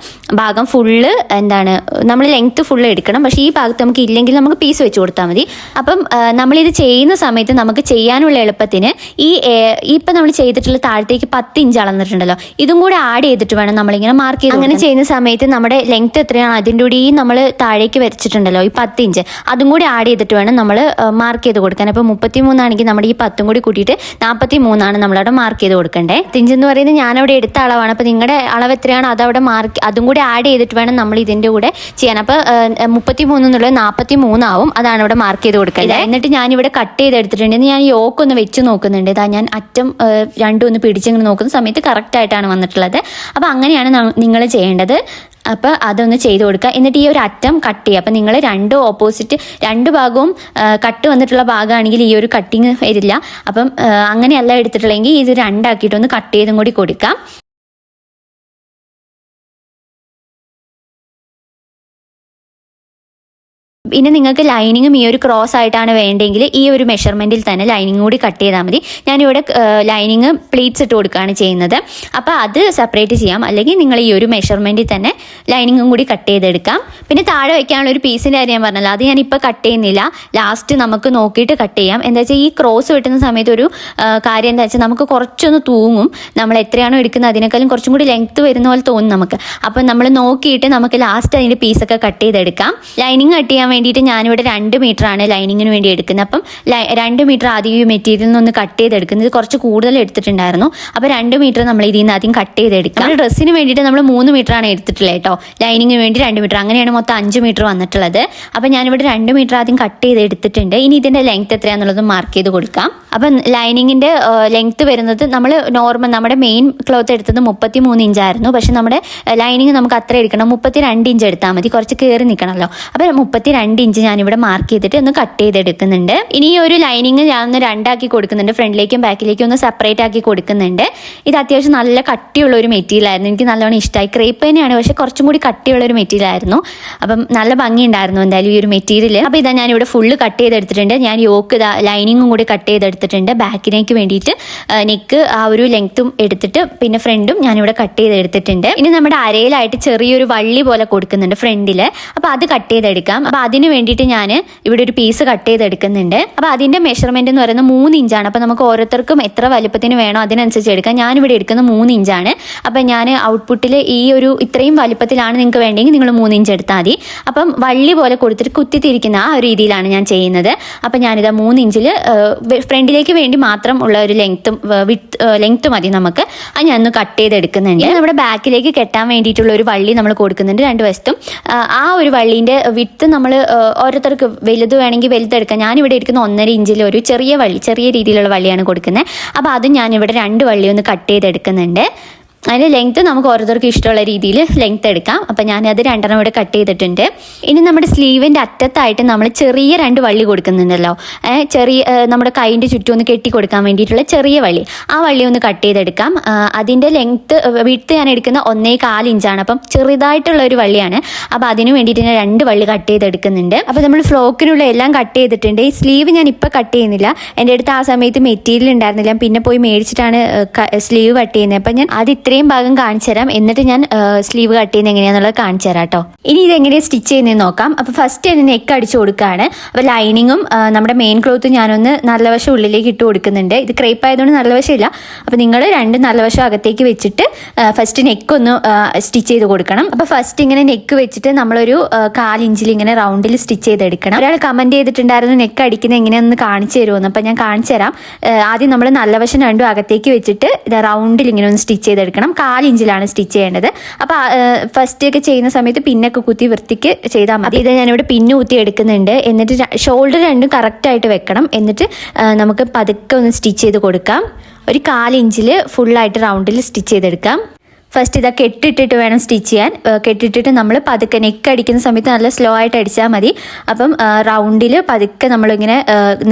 ഭാഗം ഫുള്ള് എന്താണ് നമ്മൾ ലെങ്ത് ഫുള്ള് എടുക്കണം. പക്ഷേ ഈ ഭാഗത്ത് നമുക്ക് ഇല്ലെങ്കിൽ നമുക്ക് പീസ് വെച്ച് കൊടുത്താൽ മതി. അപ്പം നമ്മളിത് ചെയ്യുന്ന സമയത്ത് നമുക്ക് ചെയ്യാനുള്ള എളുപ്പത്തിന് ഇപ്പം നമ്മൾ ചെയ്തിട്ടുള്ള താഴത്തേക്ക് 10 ഇഞ്ച് അളന്നിട്ടുണ്ടല്ലോ ഇതും കൂടെ ആഡ് ചെയ്തിട്ട് വേണം നമ്മളിങ്ങനെ മാർക്ക് ചെയ്ത്. അങ്ങനെ ചെയ്യുന്ന സമയത്ത് നമ്മുടെ ലെങ്ത് എത്രയാണ് അതിൻ്റെ കൂടെയും നമ്മൾ താഴേക്ക് വരച്ചിട്ടുണ്ടല്ലോ ഈ 10 ഇഞ്ച് അതും കൂടി ആഡ് ചെയ്തിട്ട് വേണം നമ്മൾ മാർക്ക് ചെയ്ത് കൊടുക്കാൻ. അപ്പോൾ 33 ആണെങ്കിൽ നമ്മുടെ ഈ 10 കൂടി കൂട്ടിയിട്ട് 43 നമ്മളവിടെ മാർക്ക് ചെയ്ത് കൊടുക്കണ്ടേ. 10 ഇഞ്ച് എന്ന് പറയുന്നത് ഞാനവിടെ എടുത്ത അളവാണ്. അപ്പോൾ നിങ്ങളുടെ അളവ് എത്രയാണോ അതവിടെ അതും കൂടി ആഡ് ചെയ്തിട്ട് വേണം നമ്മൾ ഇതിൻ്റെ കൂടെ ചെയ്യാൻ. അപ്പോൾ 33 എന്നുള്ളത് 43 ആവും. അതാണ് ഇവിടെ മാർക്ക് ചെയ്ത് കൊടുക്കുക. എന്നിട്ട് ഞാനിവിടെ കട്ട് ചെയ്തെടുത്തിട്ടുണ്ട്. ഞാൻ യോക്ക് ഒന്ന് വെച്ച് നോക്കുന്നുണ്ട്. ഇതാ ഞാൻ അറ്റം രണ്ടും ഒന്ന് പിടിച്ചിങ്ങനെ നോക്കുന്ന സമയത്ത് കറക്റ്റായിട്ടാണ് വന്നിട്ടുള്ളത്. അപ്പോൾ അങ്ങനെയാണ് നിങ്ങൾ ചെയ്യേണ്ടത്. അപ്പോൾ അതൊന്ന് ചെയ്ത് കൊടുക്കുക. എന്നിട്ട് ഈ ഒരു അറ്റം കട്ട് ചെയ്യുക. അപ്പം നിങ്ങൾ രണ്ട് ഭാഗവും കട്ട് വന്നിട്ടുള്ള ഭാഗമാണെങ്കിൽ ഈ ഒരു കട്ടിങ് വരില്ല. അപ്പം അങ്ങനെയല്ല എടുത്തിട്ടുള്ളെങ്കിൽ ഇത് രണ്ടാക്കിയിട്ടൊന്ന് കട്ട് ചെയ്തും കൂടി കൊടുക്കാം. പിന്നെ നിങ്ങൾക്ക് ലൈനിങ്ങും ഈ ഒരു ക്രോസ് ആയിട്ടാണ് വേണ്ടെങ്കിൽ ഈ ഒരു മെഷർമെൻറ്റിൽ തന്നെ ലൈനിങ് കൂടി കട്ട് ചെയ്താൽ മതി. ഞാനിവിടെ ലൈനിങ് പ്ലീറ്റ്സ് ഇട്ട് കൊടുക്കുകയാണ് ചെയ്യുന്നത്. അപ്പോൾ അത് സെപ്പറേറ്റ് ചെയ്യാം. അല്ലെങ്കിൽ നിങ്ങൾ ഈ ഒരു മെഷർമെൻറ്റിൽ തന്നെ ലൈനിങ്ങും കൂടി കട്ട് ചെയ്തെടുക്കാം. പിന്നെ താഴെ വയ്ക്കാനുള്ള ഒരു പീസിൻ്റെ കാര്യം ഞാൻ പറഞ്ഞല്ലോ, അത് ഞാനിപ്പോൾ കട്ട് ചെയ്യുന്നില്ല. ലാസ്റ്റ് നമുക്ക് നോക്കിയിട്ട് കട്ട് ചെയ്യാം. എന്താ വെച്ചാൽ ഈ ക്രോസ് വെട്ടുന്ന സമയത്ത് ഒരു കാര്യം എന്താ വെച്ചാൽ നമുക്ക് കുറച്ചൊന്ന് തൂങ്ങും. നമ്മൾ എത്രയാണോ എടുക്കുന്നത് അതിനേക്കാളും കുറച്ചും കൂടി ലെങ്ത്ത് വരുന്ന പോലെ തോന്നും നമുക്ക്. അപ്പം നമ്മൾ നോക്കിയിട്ട് നമുക്ക് ലാസ്റ്റ് അതിൻ്റെ പീസൊക്കെ കട്ട് ചെയ്തെടുക്കാം. ലൈനിങ് കട്ട് ചെയ്യാൻ വേണ്ടിയിട്ട് ഞാനിവിടെ 2 മീറ്ററാണ് ലൈനിങ്ങിന് വേണ്ടി എടുക്കുന്നത്. അപ്പം 2 മീറ്റർ ആദ്യം ഈ മെറ്റീരിയലിൽ നിന്ന് കട്ട് ചെയ്തെടുക്കുന്നത് കുറച്ച് കൂടുതൽ എടുത്തിട്ടുണ്ടായിരുന്നു. അപ്പോൾ 2 മീറ്റർ നമ്മൾ ഇതിൽ നിന്ന് ആദ്യം കട്ട് ചെയ്തെടുക്കാം. നമ്മുടെ ഡ്രസ്സിന് വേണ്ടിയിട്ട് നമ്മൾ 3 മീറ്ററാണ് എടുത്തിട്ടുള്ളത് കേട്ടോ. ലൈനിങ്ങിന് വേണ്ടി 2 മീറ്റർ, അങ്ങനെയാണ് മൊത്തം 5 മീറ്റർ വന്നിട്ടുള്ളത്. അപ്പോൾ ഞാനിവിടെ 2 മീറ്റർ ആദ്യം കട്ട് ചെയ്തെടുത്തിട്ടുണ്ട്. ഇനി ഇതിൻ്റെ ലെങ്ത് എത്രയാണെന്നുള്ളത് മാർക്ക് ചെയ്ത് കൊടുക്കാം. അപ്പം ലൈനിങ്ങിൻ്റെ ലെങ്ത് വരുന്നത് നമ്മൾ നോർമൽ നമ്മുടെ മെയിൻ ക്ലോത്ത് എടുത്തത് 33 ഇഞ്ചായിരുന്നു. പക്ഷെ നമ്മുടെ ലൈനിങ് നമുക്ക് അത്ര എടുക്കണം, 32 ഇഞ്ച് എടുത്താൽ മതി. കുറച്ച് കയറി നിൽക്കണമല്ലോ. അപ്പോൾ 32 ഇഞ്ച് ഞാനിവിടെ മാർക്ക് ചെയ്തിട്ട് ഒന്ന് കട്ട് ചെയ്തെടുക്കുന്നുണ്ട്. ഇനി ഈ ഒരു ലൈനിങ് ഞാനൊന്ന് രണ്ടാക്കി കൊടുക്കുന്നുണ്ട്. ഫ്രണ്ടിലേക്കും ബാക്കിലേക്കും ഒന്ന് സെപ്പറേറ്റ് ആക്കി കൊടുക്കുന്നുണ്ട്. ഇത് അത്യാവശ്യം നല്ല കട്ടിയുള്ള ഒരു മെറ്റീരിയൽ ആയിരുന്നു. എനിക്ക് നല്ലോണം ഇഷ്ടമായി. ക്രേപ്പ് തന്നെയാണ്, പക്ഷെ കുറച്ചും കൂടി കട്ടിയുള്ള ഒരു മെറ്റീരിയൽ ആയിരുന്നു. അപ്പം നല്ല ഭംഗി ഉണ്ടായിരുന്നു എന്തായാലും ഈ ഒരു മെറ്റീരിയൽ. അപ്പോൾ ഇതാ ഞാനിവിടെ ഫുള്ള് കട്ട് ചെയ്തെടുത്തിട്ടുണ്ട്. ഞാൻ യോക്ക് ലൈനിങ്ങും കൂടി കട്ട് ചെയ്തെടുത്തിട്ടുണ്ട്. എടുത്തിട്ടുണ്ട്. ബാക്കിലേക്ക് വേണ്ടിയിട്ട് നെക്ക് ആ ഒരു ലെങ്ത്തും എടുത്തിട്ട് പിന്നെ ഫ്രണ്ടും ഞാനിവിടെ കട്ട് ചെയ്തെടുത്തിട്ടുണ്ട്. ഇനി നമ്മുടെ അരയിലായിട്ട് ചെറിയൊരു വള്ളി പോലെ കൊടുക്കുന്നുണ്ട് ഫ്രണ്ടിൽ. അപ്പോൾ അത് കട്ട് ചെയ്തെടുക്കാം. അപ്പോൾ അതിന് വേണ്ടിയിട്ട് ഞാൻ ഇവിടെ ഒരു പീസ് കട്ട് ചെയ്തെടുക്കുന്നുണ്ട്. അപ്പോൾ അതിൻ്റെ മെഷർമെൻറ്റ് എന്ന് പറയുന്നത് 3 ഇഞ്ചാണ്. അപ്പോൾ നമുക്ക് ഓരോരുത്തർക്കും എത്ര വലുപ്പത്തിന് വേണോ അതിനനുസരിച്ച് എടുക്കാം. ഞാനിവിടെ എടുക്കുന്നത് 3 ഇഞ്ചാണ്. അപ്പോൾ ഞാൻ ഔട്ട്പുട്ടിൽ ഈ ഒരു ഇത്രയും വലുപ്പത്തിലാണ് നിങ്ങൾക്ക് വേണ്ടെങ്കിൽ നിങ്ങൾ 3 ഇഞ്ച് എടുത്താൽ മതി. അപ്പം വള്ളി പോലെ കൊടുത്തിട്ട് കുത്തിത്തിരിക്കുന്ന ആ ഒരു രീതിയിലാണ് ഞാൻ ചെയ്യുന്നത്. അപ്പം ഞാനിതാ 3 ഇഞ്ചിൽ ഫ്രണ്ടിലേക്ക് വേണ്ടി മാത്രം ഉള്ള ഒരു ലെങ്ത്ത് മതി നമുക്ക്. അത് ഞാൻ ഒന്ന് കട്ട് ചെയ്തെടുക്കുന്നുണ്ട്. നമ്മുടെ ബാക്കിലേക്ക് കെട്ടാൻ വേണ്ടിയിട്ടുള്ള ഒരു വള്ളി നമ്മൾ കൊടുക്കുന്നുണ്ട് 2 വശത്തും. ആ ഒരു വള്ളീൻ്റെ വിട്ട് നമ്മൾ ഓരോരുത്തർക്ക് വലുത് വേണമെങ്കിൽ വലുതെടുക്കാം. ഞാനിവിടെ എടുക്കുന്ന 1.5 ഇഞ്ചിൽ ഒരു ചെറിയ രീതിയിലുള്ള വള്ളിയാണ് കൊടുക്കുന്നത്. അപ്പോൾ അതും ഞാനിവിടെ 2 വള്ളി ഒന്ന് കട്ട് ചെയ്തെടുക്കുന്നുണ്ട്. അതിൻ്റെ ലെങ്ത്ത് നമുക്ക് ഓരോരുത്തർക്കും ഇഷ്ടമുള്ള രീതിയിൽ ലെങ്ത്ത് എടുക്കാം. അപ്പം ഞാനത് 2 ഇവിടെ കട്ട് ചെയ്തിട്ടുണ്ട്. ഇനി നമ്മുടെ സ്ലീവിൻ്റെ അറ്റത്തായിട്ട് നമ്മൾ ചെറിയ 2 വള്ളി കൊടുക്കുന്നുണ്ടല്ലോ, നമ്മുടെ കൈൻ്റെ ചുറ്റും ഒന്ന് കെട്ടി കൊടുക്കാൻ വേണ്ടിയിട്ടുള്ള ചെറിയ വള്ളി, ആ വള്ളി ഒന്ന് കട്ട് ചെയ്തെടുക്കാം. അതിൻ്റെ വിഡ്ത്ത് ഞാൻ എടുക്കുന്ന 1.25 ഇഞ്ചാണ്. അപ്പം ചെറുതായിട്ടുള്ള ഒരു വള്ളിയാണ്. അപ്പോൾ അതിന് വേണ്ടിയിട്ട് ഞാൻ 2 വള്ളി കട്ട് ചെയ്തെടുക്കുന്നുണ്ട്. അപ്പോൾ നമ്മൾ ഫ്രോക്കിനുള്ള എല്ലാം കട്ട് ചെയ്തിട്ടുണ്ട്. ഈ സ്ലീവ് ഞാൻ ഇപ്പോൾ കട്ട് ചെയ്യുന്നില്ല. എൻ്റെ അടുത്ത് ആ സമയത്ത് മെറ്റീരിയൽ ഉണ്ടായിരുന്നില്ല, പിന്നെ പോയി മേടിച്ചിട്ടാണ് സ്ലീവ് കട്ട് ചെയ്യുന്നത്. അപ്പം ഞാൻ ഇത്രയും ഭാഗം കാണിച്ചു തരാം, എന്നിട്ട് ഞാൻ സ്ലീവ് കട്ട് ചെയ്യുന്നത് എങ്ങനെയാണെന്നുള്ളത് കാണിച്ചു തരാം കേട്ടോ. ഇനി ഇതെങ്ങനെയാണ് സ്റ്റിച്ച് ചെയ്യുന്നതെന്ന് നോക്കാം. അപ്പോൾ ഫസ്റ്റ് തന്നെ നെക്ക് അടിച്ചു കൊടുക്കുകയാണ്. അപ്പോൾ ലൈനിങ്ങും നമ്മുടെ മെയിൻ ക്ലോത്തും ഞാനൊന്ന് നല്ല വശം ഉള്ളിലേക്ക് ഇട്ട് കൊടുക്കുന്നുണ്ട്. ഇത് ക്രേപ്പ് ആയതുകൊണ്ട് നല്ല വശമില്ല. അപ്പോൾ നിങ്ങൾ 2 നല്ല വശം അകത്തേക്ക് വെച്ചിട്ട് ഫസ്റ്റ് നെക്ക് ഒന്ന് സ്റ്റിച്ച് ചെയ്ത് കൊടുക്കണം. അപ്പോൾ ഫസ്റ്റ് ഇങ്ങനെ നെക്ക് വെച്ചിട്ട് നമ്മളൊരു 1/4 ഇഞ്ചിൽ ഇങ്ങനെ റൗണ്ടിൽ സ്റ്റിച്ച് ചെയ്തെടുക്കണം. ഒരാൾ കമൻറ്റ് ചെയ്തിട്ടുണ്ടായിരുന്നു നെക്ക് അടിക്കുന്നത് എങ്ങനെയാണെന്ന് കാണിച്ചു തരുമെന്ന്. അപ്പോൾ ഞാൻ കാണിച്ചു തരാം. ആദ്യം നമ്മൾ നല്ല വശം 2 അകത്തേക്ക് വെച്ചിട്ട് റൗണ്ടിൽ ഇങ്ങനെ ഒന്ന് സ്റ്റിച്ച് ചെയ്തെടുക്കണം. 1/4 ഇഞ്ചിലാണ് സ്റ്റിച്ച് ചെയ്യേണ്ടത്. അപ്പോൾ ഫസ്റ്റ് ഒക്കെ ചെയ്യുന്ന സമയത്ത് പിന്നൊക്കെ കുത്തി വൃത്തിക്ക് ചെയ്താൽ മതി. ഇത് ഞാനിവിടെ പിന്ന് കുത്തി എടുക്കുന്നുണ്ട്. എന്നിട്ട് ഷോൾഡർ 2 കറക്റ്റായിട്ട് വെക്കണം. എന്നിട്ട് നമുക്ക് പതുക്കെ ഒന്ന് സ്റ്റിച്ച് ചെയ്ത് കൊടുക്കാം. ഒരു 1/4 ഇഞ്ചിൽ ഫുള്ളായിട്ട് റൗണ്ടിൽ സ്റ്റിച്ച് ചെയ്തെടുക്കാം. ഫസ്റ്റ് ഇതാ കെട്ടിട്ടിട്ട് വേണം സ്റ്റിച്ച് ചെയ്യാൻ. കെട്ടിട്ടിട്ട് നമ്മൾ പതുക്കെ നെക്ക് അടിക്കുന്ന സമയത്ത് നല്ല സ്ലോ ആയിട്ട് അടിച്ചാൽ മതി. അപ്പം റൗണ്ടിൽ പതുക്കെ നമ്മളിങ്ങനെ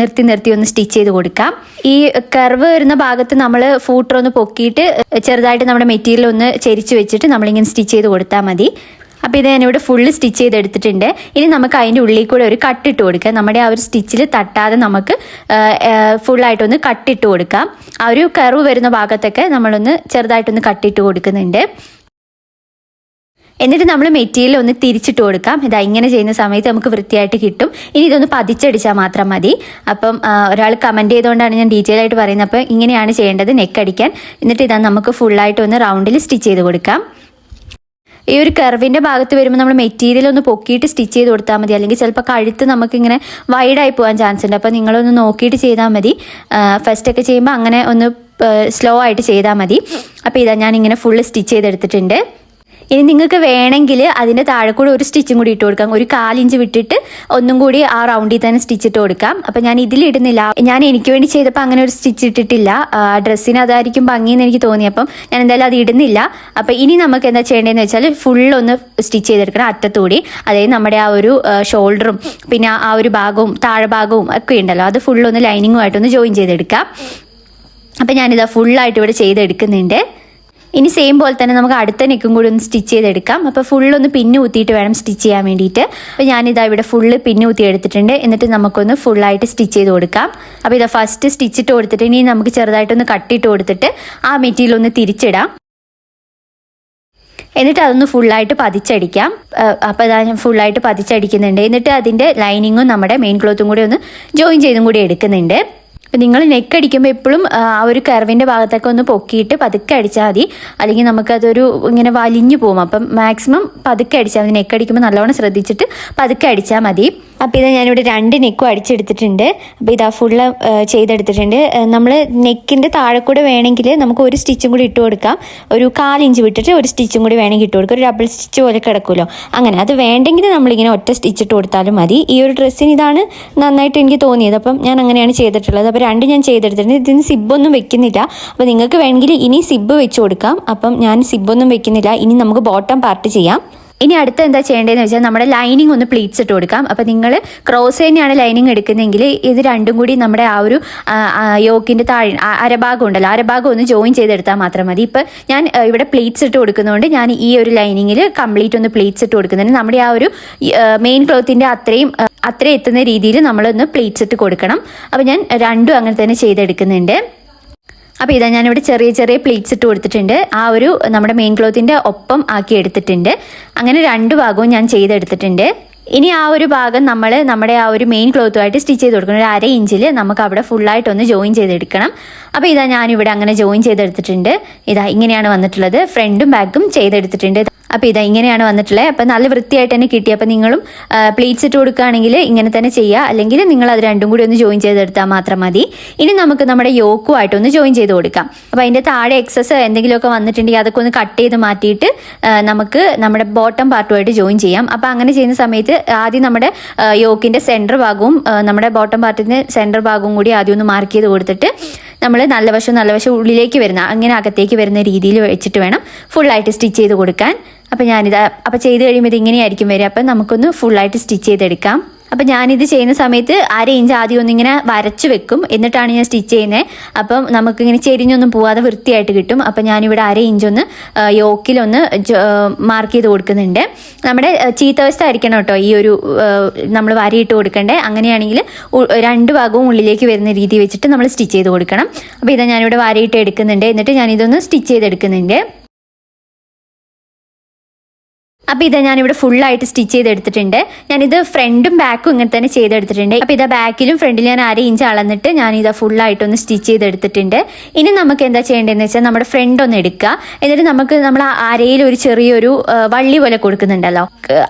നിർത്തി ഒന്ന് സ്റ്റിച്ച് ചെയ്ത് കൊടുക്കാം. ഈ കർവ് വരുന്ന ഭാഗത്ത് നമ്മൾ ഫൂട്ടർ ഒന്ന് പൊക്കിയിട്ട് ചെറുതായിട്ട് നമ്മുടെ മെറ്റീരിയൽ ഒന്ന് ചെരിച്ച് വെച്ചിട്ട് നമ്മളിങ്ങനെ സ്റ്റിച്ച് ചെയ്ത് കൊടുത്താൽ മതി. അപ്പോൾ ഇത് ഞാനിവിടെ ഫുള്ള് സ്റ്റിച്ച് ചെയ്തെടുത്തിട്ടുണ്ട്. ഇനി നമുക്ക് അതിൻ്റെ ഉള്ളിൽ കൂടെ ഒരു കട്ടിട്ട് കൊടുക്കാം. നമ്മുടെ ആ ഒരു സ്റ്റിച്ചിൽ തട്ടാതെ നമുക്ക് ഫുള്ളായിട്ടൊന്ന് കട്ടിട്ട് കൊടുക്കാം. ആ ഒരു കർവ് വരുന്ന ഭാഗത്തൊക്കെ നമ്മളൊന്ന് ചെറുതായിട്ടൊന്ന് കട്ടിട്ട് കൊടുക്കുന്നുണ്ട്. എന്നിട്ട് നമ്മൾ മെറ്റീരിയൽ ഒന്ന് തിരിച്ചിട്ട് കൊടുക്കാം. ഇതാ ഇങ്ങനെ ചെയ്യുന്ന സമയത്ത് നമുക്ക് വൃത്തിയായിട്ട് കിട്ടും. ഇനി ഇതൊന്ന് പതിച്ചടിച്ചാൽ മാത്രം മതി. അപ്പം ഒരാൾ കമൻറ്റ് ചെയ്തുകൊണ്ടാണ് ഞാൻ ഡീറ്റെയിൽ ആയിട്ട് പറയുന്നത്. അപ്പോൾ ഇങ്ങനെയാണ് ചെയ്യേണ്ടത് നെക്ക് അടിക്കാൻ. എന്നിട്ട് ഇതാ നമുക്ക് ഫുള്ളായിട്ട് ഒന്ന് റൗണ്ടിൽ സ്റ്റിച്ച് ചെയ്ത് കൊടുക്കാം. ഈ ഒരു കർവിൻ്റെ ഭാഗത്ത് വരുമ്പോൾ നമ്മൾ മെറ്റീരിയൽ ഒന്ന് പൊക്കിയിട്ട് സ്റ്റിച്ച് ചെയ്ത് കൊടുത്താൽ മതി. അല്ലെങ്കിൽ ചിലപ്പോൾ കഴുത്ത് നമുക്കിങ്ങനെ വൈഡായി പോകാൻ ചാൻസ് ഉണ്ട്. അപ്പോൾ നിങ്ങളൊന്ന് നോക്കിയിട്ട് ചെയ്താൽ മതി. ഫസ്റ്റൊക്കെ ചെയ്യുമ്പോൾ അങ്ങനെ ഒന്ന് സ്ലോ ആയിട്ട് ചെയ്താൽ മതി. അപ്പോൾ ഇതാ ഞാനിങ്ങനെ ഫുള്ള് സ്റ്റിച്ച് ചെയ്തെടുത്തിട്ടുണ്ട്. ഇനി നിങ്ങൾക്ക് വേണമെങ്കിൽ അതിൻ്റെ താഴെ കൂടെ ഒരു സ്റ്റിച്ചും കൂടി ഇട്ട് കൊടുക്കാം. ഒരു 1/4 ഇഞ്ച് വിട്ടിട്ട് ഒന്നും കൂടി ആ റൗണ്ടിൽ തന്നെ സ്റ്റിച്ച് ഇട്ട് കൊടുക്കാം. അപ്പം ഞാൻ ഇതിലിടുന്നില്ല. ഞാൻ എനിക്ക് വേണ്ടി ചെയ്തപ്പോൾ അങ്ങനെ ഒരു സ്റ്റിച്ച് ഇട്ടിട്ടില്ല. ഡ്രസ്സിന് അതായിരിക്കും ഭംഗിയെന്ന് എനിക്ക് തോന്നി. അപ്പം ഞാൻ എന്തായാലും അത് ഇടുന്നില്ല. അപ്പം ഇനി നമുക്ക് എന്താ ചെയ്യേണ്ടതെന്ന് വെച്ചാൽ ഫുള്ളൊന്ന് സ്റ്റിച്ച് ചെയ്തെടുക്കണം അറ്റത്തൂടി. അതായത് നമ്മുടെ ആ ഒരു ഷോൾഡറും പിന്നെ ആ ഒരു ഭാഗവും താഴെ ഭാഗവും ഒക്കെ ഉണ്ടല്ലോ, അത് ഫുള്ളൊന്ന് ലൈനിങ്ങുമായിട്ടൊന്ന് ജോയിൻ ചെയ്തെടുക്കാം. അപ്പം ഞാനിതാ ഫുള്ളായിട്ട് ഇവിടെ ചെയ്തെടുക്കുന്നുണ്ട്. ഇനി സെയിം പോലെ തന്നെ നമുക്ക് അടുത്ത നെക്കും കൂടി ഒന്ന് സ്റ്റിച്ച് ചെയ്തെടുക്കാം. അപ്പോൾ ഫുള്ളൊന്ന് പിന്ന് കുത്തിയിട്ട് വേണം സ്റ്റിച്ച് ചെയ്യാൻ വേണ്ടിയിട്ട്. അപ്പോൾ ഞാനിതാ ഇവിടെ ഫുള്ള് പിന്ന് കുത്തി എടുത്തിട്ടുണ്ട്. എന്നിട്ട് നമുക്കൊന്ന് ഫുള്ളായിട്ട് സ്റ്റിച്ച് ചെയ്ത് കൊടുക്കാം. അപ്പോൾ ഇതാ ഫസ്റ്റ് സ്റ്റിച്ചിട്ട് കൊടുത്തിട്ട് ഇനി നമുക്ക് ചെറുതായിട്ടൊന്ന് കട്ടിട്ട് കൊടുത്തിട്ട് ആ മെറ്റീരിയൽ ഒന്ന് തിരിച്ചിടാം. എന്നിട്ട് അതൊന്ന് ഫുള്ളായിട്ട് പതിച്ചടിക്കാം. അപ്പോൾ അതാ ഞാൻ ഫുള്ളായിട്ട് പതിച്ചടിക്കുന്നുണ്ട്. എന്നിട്ട് അതിൻ്റെ ലൈനിങ്ങും നമ്മുടെ മെയിൻ ക്ലോത്തും കൂടി ഒന്ന് ജോയിൻ ചെയ്തും കൂടി എടുക്കുന്നുണ്ട്. അപ്പം നിങ്ങൾ നെക്ക് അടിക്കുമ്പോൾ എപ്പോഴും ആ ഒരു കർവിൻ്റെ ഭാഗത്തൊക്കെ ഒന്ന് പൊക്കിയിട്ട് പതുക്കെ അടിച്ചാൽ മതി. അല്ലെങ്കിൽ നമുക്കതൊരു ഇങ്ങനെ വലിഞ്ഞു പോകും. അപ്പം മാക്സിമം പതുക്കെ അടിച്ചാൽ മതി. നെക്ക് അടിക്കുമ്പോൾ നല്ലോണം ശ്രദ്ധിച്ചിട്ട് പതുക്കെ അടിച്ചാൽ മതി. അപ്പോൾ ഇതാ ഞാനിവിടെ 2 നെക്കും അടിച്ചെടുത്തിട്ടുണ്ട്. അപ്പോൾ ഇതാ ഫുള്ള് ചെയ്തെടുത്തിട്ടുണ്ട്. നമ്മൾ നെക്കിൻ്റെ താഴെ കൂടെ വേണമെങ്കിൽ നമുക്ക് ഒരു സ്റ്റിച്ചും കൂടി ഇട്ട് കൊടുക്കാം. ഒരു 1/4 ഇഞ്ച് വിട്ടിട്ട് ഒരു സ്റ്റിച്ചും കൂടി വേണമെങ്കിൽ ഇട്ട് കൊടുക്കാം. ഒരു ഡബിൾ സ്റ്റിച്ച് പോലെ കിടക്കുമല്ലോ, അങ്ങനെ. അത് വേണ്ടെങ്കിൽ നമ്മളിങ്ങനെ ഒറ്റ സ്റ്റിച്ച് ഇട്ട് കൊടുത്താലും മതി. ഈ ഒരു ഡ്രസ്സിന് ഇതാണ് നന്നായിട്ട് എനിക്ക് തോന്നിയത്. അപ്പം ഞാൻ അങ്ങനെയാണ് ചെയ്തിട്ടുള്ളത്. അപ്പോൾ 2 ഞാൻ ചെയ്തെടുത്തിട്ടുണ്ട്. ഇതിന് സിബൊന്നും വെക്കുന്നില്ല. അപ്പോൾ നിങ്ങൾക്ക് വേണമെങ്കിൽ ഇനി സിബ് വെച്ച് കൊടുക്കാം. അപ്പം ഞാൻ സിബൊന്നും വെക്കുന്നില്ല. ഇനി നമുക്ക് ബോട്ടം പാർട്ട് ചെയ്യാം. ഇനി അടുത്ത എന്താ ചെയ്യേണ്ടതെന്ന് വെച്ചാൽ നമ്മുടെ ലൈനിങ് ഒന്ന് പ്ലീറ്റ്സ് ഇട്ട് കൊടുക്കാം. അപ്പോൾ നിങ്ങൾ ക്രോസ് തന്നെയാണ് ലൈനിങ് എടുക്കുന്നതെങ്കിൽ ഇത് രണ്ടും കൂടി നമ്മുടെ ആ ഒരു യോക്കിൻ്റെ താഴെ അരഭാഗം ഉണ്ടല്ലോ, അരഭാഗം ഒന്ന് ജോയിൻ ചെയ്തെടുത്താൽ മാത്രം മതി. ഇപ്പോൾ ഞാൻ ഇവിടെ പ്ലീറ്റ്സ് ഇട്ട് കൊടുക്കുന്നതുകൊണ്ട് ഞാൻ ഈ ഒരു ലൈനിങ്ങിൽ കംപ്ലീറ്റ് ഒന്ന് പ്ലീറ്റ്സ് ഇട്ട് കൊടുക്കുന്നുണ്ട്. നമ്മുടെ ആ ഒരു മെയിൻ ക്ലോത്തിൻ്റെ അത്രയും എത്തുന്ന രീതിയിൽ നമ്മളൊന്ന് പ്ലീറ്റ്സ് ഇട്ട് കൊടുക്കണം. അപ്പോൾ ഞാൻ രണ്ടും അങ്ങനെ തന്നെ ചെയ്തെടുക്കുന്നുണ്ട്. അപ്പോൾ ഇതാ ഞാനിവിടെ ചെറിയ ചെറിയ പ്ലീറ്റ്സ് ഇട്ട് കൊടുത്തിട്ടുണ്ട്. ആ ഒരു നമ്മുടെ മെയിൻ ക്ലോത്തിൻ്റെ ഒപ്പം ആക്കി എടുത്തിട്ടുണ്ട്. അങ്ങനെ രണ്ട് ഭാഗവും ഞാൻ ചെയ്തെടുത്തിട്ടുണ്ട്. ഇനി ആ ഒരു ഭാഗം നമ്മൾ നമ്മുടെ ആ ഒരു മെയിൻ ക്ലോത്തുമായിട്ട് സ്റ്റിച്ച് ചെയ്ത് കൊടുക്കണം. ഒരു 1/2 ഇഞ്ചിൽ നമുക്ക് അവിടെ ഫുള്ളായിട്ടൊന്ന് ജോയിൻ ചെയ്തെടുക്കണം. അപ്പോൾ ഇതാ ഞാനിവിടെ അങ്ങനെ ജോയിൻ ചെയ്തെടുത്തിട്ടുണ്ട്. ഇതാ ഇങ്ങനെയാണ് വന്നിട്ടുള്ളത്. ഫ്രണ്ടും ബാക്കും ചെയ്തെടുത്തിട്ടുണ്ട്. അപ്പോൾ ഇതാ ഇങ്ങനെയാണ് വന്നിട്ടുള്ളത്. അപ്പോൾ നല്ല വൃത്തിയായിട്ട് തന്നെ കിട്ടി. അപ്പോൾ നിങ്ങളും പ്ലീറ്റ്സ് ഇട്ട് കൊടുക്കുകയാണെങ്കിൽ ഇങ്ങനെ തന്നെ ചെയ്യുക, അല്ലെങ്കിൽ നിങ്ങൾ അത് രണ്ടും കൂടി ഒന്ന് ജോയിൻ ചെയ്തെടുത്താൽ മാത്രം മതി. ഇനി നമുക്ക് നമ്മുടെ യോക്കുമായിട്ടൊന്ന് ജോയിൻ ചെയ്ത് കൊടുക്കാം. അപ്പോൾ അതിൻ്റെ താഴെ എക്സസ് എന്തെങ്കിലുമൊക്കെ വന്നിട്ടുണ്ടെങ്കിൽ അതൊക്കെ ഒന്ന് കട്ട് ചെയ്ത് മാറ്റിയിട്ട് നമുക്ക് നമ്മുടെ ബോട്ടം പാർട്ടുമായിട്ട് ജോയിൻ ചെയ്യാം. അപ്പോൾ അങ്ങനെ ചെയ്യുന്ന സമയത്ത് ആദ്യം നമ്മുടെ യോക്കിൻ്റെ സെൻറ്റർ ഭാഗവും നമ്മുടെ ബോട്ടം പാർട്ടിൻ്റെ സെൻറ്റർ ഭാഗവും കൂടി ആദ്യം ഒന്ന് മാർക്ക് ചെയ്ത് കൊടുത്തിട്ട് നമ്മൾ നല്ല വശം ഉള്ളിലേക്ക് വരുന്ന അങ്ങനെ അകത്തേക്ക് വരുന്ന രീതിയിൽ വെച്ചിട്ട് വേണം ഫുള്ളായിട്ട് സ്റ്റിച്ച് ചെയ്ത് കൊടുക്കാൻ. അപ്പോൾ അപ്പോൾ ചെയ്ത് കഴിയുമ്പോൾ ഇത് ഇങ്ങനെയായിരിക്കും വരിക. അപ്പം നമുക്കൊന്ന് ഫുള്ളായിട്ട് സ്റ്റിച്ച് ചെയ്തെടുക്കാം. അപ്പം ഞാനിത് ചെയ്യുന്ന സമയത്ത് 1/2 ഇഞ്ച് ആദ്യം ഒന്നിങ്ങനെ വരച്ച് വെക്കും, എന്നിട്ടാണ് ഞാൻ സ്റ്റിച്ച് ചെയ്യുന്നത്. അപ്പം നമുക്കിങ്ങനെ ചെരിഞ്ഞൊന്നും പോവാതെ വൃത്തിയായിട്ട് കിട്ടും. അപ്പം ഞാനിവിടെ 1/2 ഇഞ്ചൊന്ന് യോക്കിലൊന്ന് മാർക്ക് ചെയ്ത് കൊടുക്കുന്നുണ്ട്. നമ്മുടെ ചീത്തവശത്ത് ആയിരിക്കണം കേട്ടോ ഈ ഒരു നമ്മൾ വരയിട്ട് കൊടുക്കണ്ടേ. അങ്ങനെയാണെങ്കിൽ രണ്ട് ഭാഗവും ഉള്ളിലേക്ക് വരുന്ന രീതി വെച്ചിട്ട് നമ്മൾ സ്റ്റിച്ച് ചെയ്ത് കൊടുക്കണം. അപ്പോൾ ഇതാ ഞാനിവിടെ വരയിട്ട് എടുക്കുന്നുണ്ട്. എന്നിട്ട് ഞാനിതൊന്ന് സ്റ്റിച്ച് ചെയ്തെടുക്കുന്നുണ്ട്. അപ്പോൾ ഇതാ ഞാനിവിടെ ഫുള്ളായിട്ട് സ്റ്റിച്ച് ചെയ്തെടുത്തിട്ടുണ്ട്. ഞാനിത് ഫ്രണ്ടും ബാക്കും ഇങ്ങനെ തന്നെ ചെയ്തെടുത്തിട്ടുണ്ട്. അപ്പോൾ ഇതാ ബാക്കിലും ഫ്രണ്ടിലും ഞാൻ 1/2 ഇഞ്ച് അളന്നിട്ട് ഞാനിതാ ഫുള്ളായിട്ടൊന്ന് സ്റ്റിച്ച് ചെയ്തെടുത്തിട്ടുണ്ട്. ഇനി നമുക്ക് എന്താ ചെയ്യേണ്ടതെന്ന് വെച്ചാൽ നമ്മുടെ ഫ്രണ്ട് ഒന്ന് എടുക്കുക. എന്നിട്ട് നമ്മൾ അരയിൽ ഒരു ചെറിയൊരു വള്ളി പോലെ കൊടുക്കുന്നുണ്ടല്ലോ,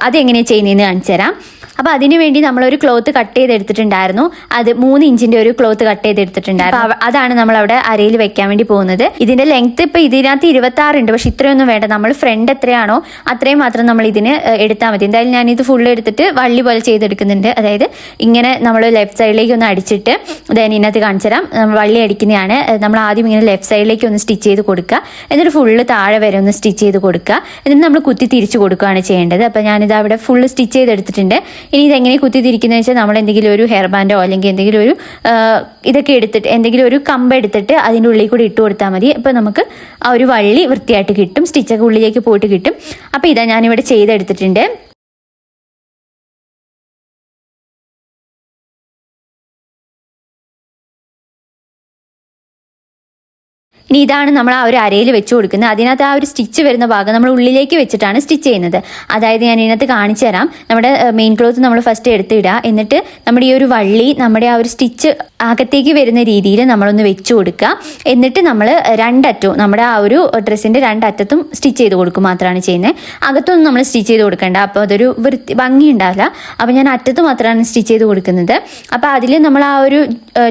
അതെങ്ങനെയാണ് ചെയ്യുന്നതെന്ന് കാണിച്ചു തരാം. അപ്പോൾ അതിന് വേണ്ടി നമ്മളൊരു ക്ലോത്ത് കട്ട് ചെയ്തെടുത്തിട്ടുണ്ടായിരുന്നു. അത് 3 ഇഞ്ചിൻ്റെ ഒരു ക്ലോത്ത് കട്ട് ചെയ്തെടുത്തിട്ടുണ്ടായിരുന്നു. അതാണ് നമ്മൾ അവിടെ അരയിൽ വെക്കാൻ വേണ്ടി പോകുന്നത്. ഇതിൻ്റെ ലെങ്ത്ത് ഇപ്പോൾ ഇതിനകത്ത് 26 ഉണ്ട്. പക്ഷെ ഇത്രയൊന്നും വേണ്ട. നമ്മൾ ഫ്രണ്ട് എത്രയാണോ അത്രയും മാത്രം നമ്മൾ ഇതിന് എടുത്താൽ മതി. എന്തായാലും ഞാനിത് ഫുള്ള് എടുത്തിട്ട് വള്ളി പോലെ ചെയ്തെടുക്കുന്നുണ്ട്. അതായത് ഇങ്ങനെ നമ്മൾ ലെഫ്റ്റ് സൈഡിലേക്ക് ഒന്ന് അടിച്ചിട്ട് ഇതിനകത്ത് കാണിച്ചു തരാം. വള്ളി അടിക്കുന്നതാണ്. നമ്മൾ ആദ്യം ഇങ്ങനെ ലെഫ്റ്റ് സൈഡിലേക്ക് ഒന്ന് സ്റ്റിച്ച് ചെയ്ത് കൊടുക്കുക. എന്നിട്ട് ഫുള്ള് താഴെ വരെ ഒന്ന് സ്റ്റിച്ച് ചെയ്ത് കൊടുക്കുക. എന്നിട്ട് നമ്മൾ കുത്തി തിരിച്ച് കൊടുക്കുകയാണ് ചെയ്യേണ്ടത്. അപ്പോൾ ഞാനിത് അവിടെ ഫുള്ള് സ്റ്റിച്ച് ചെയ്തെടുത്തിട്ടുണ്ട്. ഇനി ഇതെങ്ങനെ കുത്തിത്തിരിക്കുന്നത് വെച്ചാൽ നമ്മൾ എന്തെങ്കിലും ഒരു ഹെയർ ബാൻഡോ അല്ലെങ്കിൽ എന്തെങ്കിലും ഒരു ഇതൊക്കെ എടുത്തിട്ട് എന്തെങ്കിലും ഒരു കമ്പ് എടുത്തിട്ട് അതിൻ്റെ ഉള്ളിൽ കൂടി ഇട്ട് കൊടുത്താൽ മതി. അപ്പോൾ നമുക്ക് ആ ഒരു വള്ളി വൃത്തിയായിട്ട് കിട്ടും, സ്റ്റിച്ചൊക്കെ ഉള്ളിലേക്ക് പോയിട്ട് കിട്ടും. അപ്പോൾ ഇതാ ഞാനിവിടെ ചെയ്തെടുത്തിട്ടുണ്ട്. ഇനി ഇതാണ് നമ്മൾ ആ ഒരു അരയിൽ വെച്ച് കൊടുക്കുന്നത്. അതിനകത്ത് ആ ഒരു സ്റ്റിച്ച് വരുന്ന ഭാഗം നമ്മൾ ഉള്ളിലേക്ക് വെച്ചിട്ടാണ് സ്റ്റിച്ച് ചെയ്യുന്നത്. അതായത് ഞാൻ ഇതിനകത്ത് കാണിച്ചു തരാം. നമ്മുടെ മെയിൻ ക്ലോത്ത് നമ്മൾ ഫസ്റ്റ് എടുത്തിടുക. എന്നിട്ട് നമ്മുടെ ഈ ഒരു വള്ളി നമ്മുടെ ആ ഒരു സ്റ്റിച്ച് അകത്തേക്ക് വരുന്ന രീതിയിൽ നമ്മളൊന്ന് വെച്ച് കൊടുക്കുക. എന്നിട്ട് നമ്മൾ രണ്ടറ്റവും നമ്മുടെ ആ ഒരു ഡ്രസ്സിൻ്റെ രണ്ടറ്റത്തും സ്റ്റിച്ച് ചെയ്ത് കൊടുക്കുക മാത്രമാണ് ചെയ്യുന്നത്. അകത്തൊന്നും നമ്മൾ സ്റ്റിച്ച് ചെയ്ത് കൊടുക്കേണ്ട. അപ്പോൾ അതൊരു ഭംഗി ഉണ്ടാവില്ല. അപ്പോൾ ഞാൻ അറ്റത്ത് മാത്രമാണ് സ്റ്റിച്ച് ചെയ്ത് കൊടുക്കുന്നത്. അപ്പോൾ അതിൽ നമ്മൾ ആ ഒരു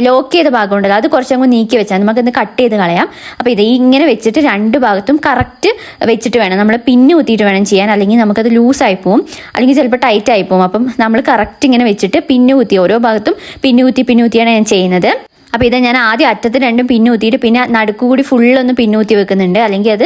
ലോക്ക് ചെയ്ത ഭാഗം ഉണ്ടല്ലോ, അത് കുറച്ചങ്ങ് നീക്കി വെച്ചാൽ നമുക്കൊന്ന് കട്ട് ചെയ്ത് കളയാം. അപ്പോൾ ഇത് ഇങ്ങനെ വെച്ചിട്ട് രണ്ട് ഭാഗത്തും കറക്റ്റ് വെച്ചിട്ട് വേണം നമ്മൾ പിന്ന് കുത്തിയിട്ട് വേണം ചെയ്യാൻ. അല്ലെങ്കിൽ നമുക്കത് ലൂസായി പോവും, അല്ലെങ്കിൽ ചിലപ്പോൾ ടൈറ്റ് ആയി പോവും. അപ്പം നമ്മൾ കറക്റ്റ് ഇങ്ങനെ വെച്ചിട്ട് പിന്ന് കുത്തി ഓരോ ഭാഗത്തും പിന്ന് കുത്തിയാണ് ഞാൻ ചെയ്യുന്നത്. അപ്പോൾ ഇത് ഞാൻ ആദ്യം അറ്റത്ത് രണ്ടും പിന്നു കുത്തിയിട്ട് പിന്നെ നടുക്കുകൂടി ഫുള്ളൊന്ന് പിന്നൂത്തി വെക്കുന്നുണ്ട്. അല്ലെങ്കിൽ അത്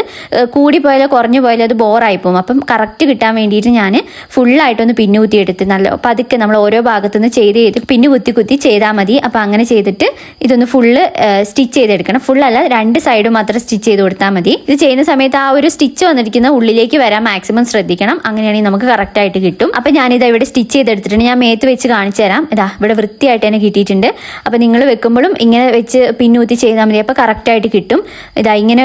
കൂടി പോയാലോ കുറഞ്ഞു പോയാലോ അത് ബോറായി പോകും. അപ്പം കറക്റ്റ് കിട്ടാൻ വേണ്ടിയിട്ട് ഞാൻ ഫുള്ളായിട്ടൊന്ന് പിന്നൂത്തി എടുത്ത് നല്ല പതുക്കെ നമ്മൾ ഓരോ ഭാഗത്തുനിന്ന് ചെയ്ത് പിന്നു കുത്തി ചെയ്താൽ മതി. അപ്പോൾ അങ്ങനെ ചെയ്തിട്ട് ഇതൊന്ന് ഫുള്ള് സ്റ്റിച്ച് ചെയ്തെടുക്കണം. ഫുള്ളല്ല, രണ്ട് സൈഡും മാത്രം സ്റ്റിച്ച് ചെയ്ത് കൊടുത്താൽ മതി. ഇത് ചെയ്യുന്ന സമയത്ത് ആ ഒരു സ്റ്റിച്ച് വന്നിരിക്കുന്ന ഉള്ളിലേക്ക് വരാൻ മാക്സിമം ശ്രദ്ധിക്കണം. അങ്ങനെയാണെങ്കിൽ നമുക്ക് കറക്റ്റായിട്ട് കിട്ടും. അപ്പം ഞാനിത് ഇവിടെ സ്റ്റിച്ച് ചെയ്തെടുത്തിട്ടുണ്ട്. ഞാൻ മേത്ത് വെച്ച് കാണിച്ചു തരാം. ഇതാ ഇവിടെ വൃത്തിയായിട്ട് തന്നെ കിട്ടിയിട്ടുണ്ട്. അപ്പോൾ നിങ്ങൾ വെക്കുമ്പോഴും ഇങ്ങനെ വെച്ച് പിന്നൂത്തി ചെയ്താൽ മതി. അപ്പോൾ കറക്റ്റായിട്ട് കിട്ടും. ഇതാ ഇങ്ങനെ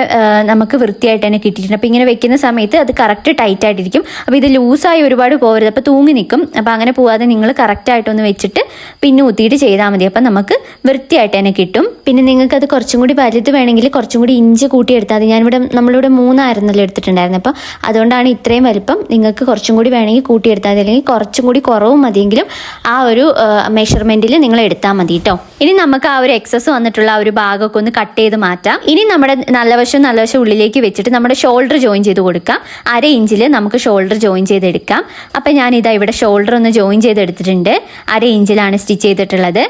നമുക്ക് വൃത്തിയായിട്ട് തന്നെ കിട്ടിയിട്ടുണ്ട്. അപ്പോൾ ഇങ്ങനെ വെക്കുന്ന സമയത്ത് അത് കറക്റ്റ് ടൈറ്റ് ആയിട്ടിരിക്കും. അപ്പോൾ ഇത് ലൂസായി ഒരുപാട് പോകരുത്, അപ്പോൾ തൂങ്ങി നിൽക്കും. അപ്പോൾ അങ്ങനെ പോകാതെ നിങ്ങൾ കറക്റ്റായിട്ടൊന്ന് വെച്ചിട്ട് പിന്നൂത്തിയിട്ട് ചെയ്താൽ മതി. അപ്പം നമുക്ക് വൃത്തിയായിട്ട് തന്നെ കിട്ടും. പിന്നെ നിങ്ങൾക്ക് അത് കുറച്ചും കൂടി വലുത് വേണമെങ്കിൽ കുറച്ചും കൂടി ഇഞ്ച് കൂട്ടിയെടുത്താൽ മതി. നമ്മളിവിടെ 3 ആയിരുന്നല്ലോ എടുത്തിട്ടുണ്ടായിരുന്നത്. അപ്പോൾ അതുകൊണ്ടാണ് ഇത്രയും വലിപ്പം. നിങ്ങൾക്ക് കുറച്ചും കൂടി വേണമെങ്കിൽ കൂട്ടിയെടുത്താൽ മതി, അല്ലെങ്കിൽ കുറച്ചും കൂടി കുറവും മതിയെങ്കിലും ആ ഒരു മെഷർമെൻറ്റിൽ നിങ്ങൾ എടുത്താൽ മതി കേട്ടോ. ഇനി നമുക്ക് ആ ഒരു എക്സസ് വന്നിട്ടുള്ള ആ ഒരു ഭാഗമൊക്കെ ഒന്ന് കട്ട് ചെയ്ത് മാറ്റാം. ഇനി നമ്മുടെ നല്ല വശം ഉള്ളിലേക്ക് വെച്ചിട്ട് നമ്മുടെ ഷോൾഡർ ജോയിൻ ചെയ്ത് കൊടുക്കാം. 1/2 ഇഞ്ചിൽ നമുക്ക് ഷോൾഡർ ജോയിൻ ചെയ്തെടുക്കാം. അപ്പം ഞാനിതാ ഇവിടെ ഷോൾഡർ ഒന്ന് ജോയിൻ ചെയ്തെടുത്തിട്ടുണ്ട്. 1/2 ഇഞ്ചിലാണ് സ്റ്റിച്ച് ചെയ്തിട്ടുള്ളത്.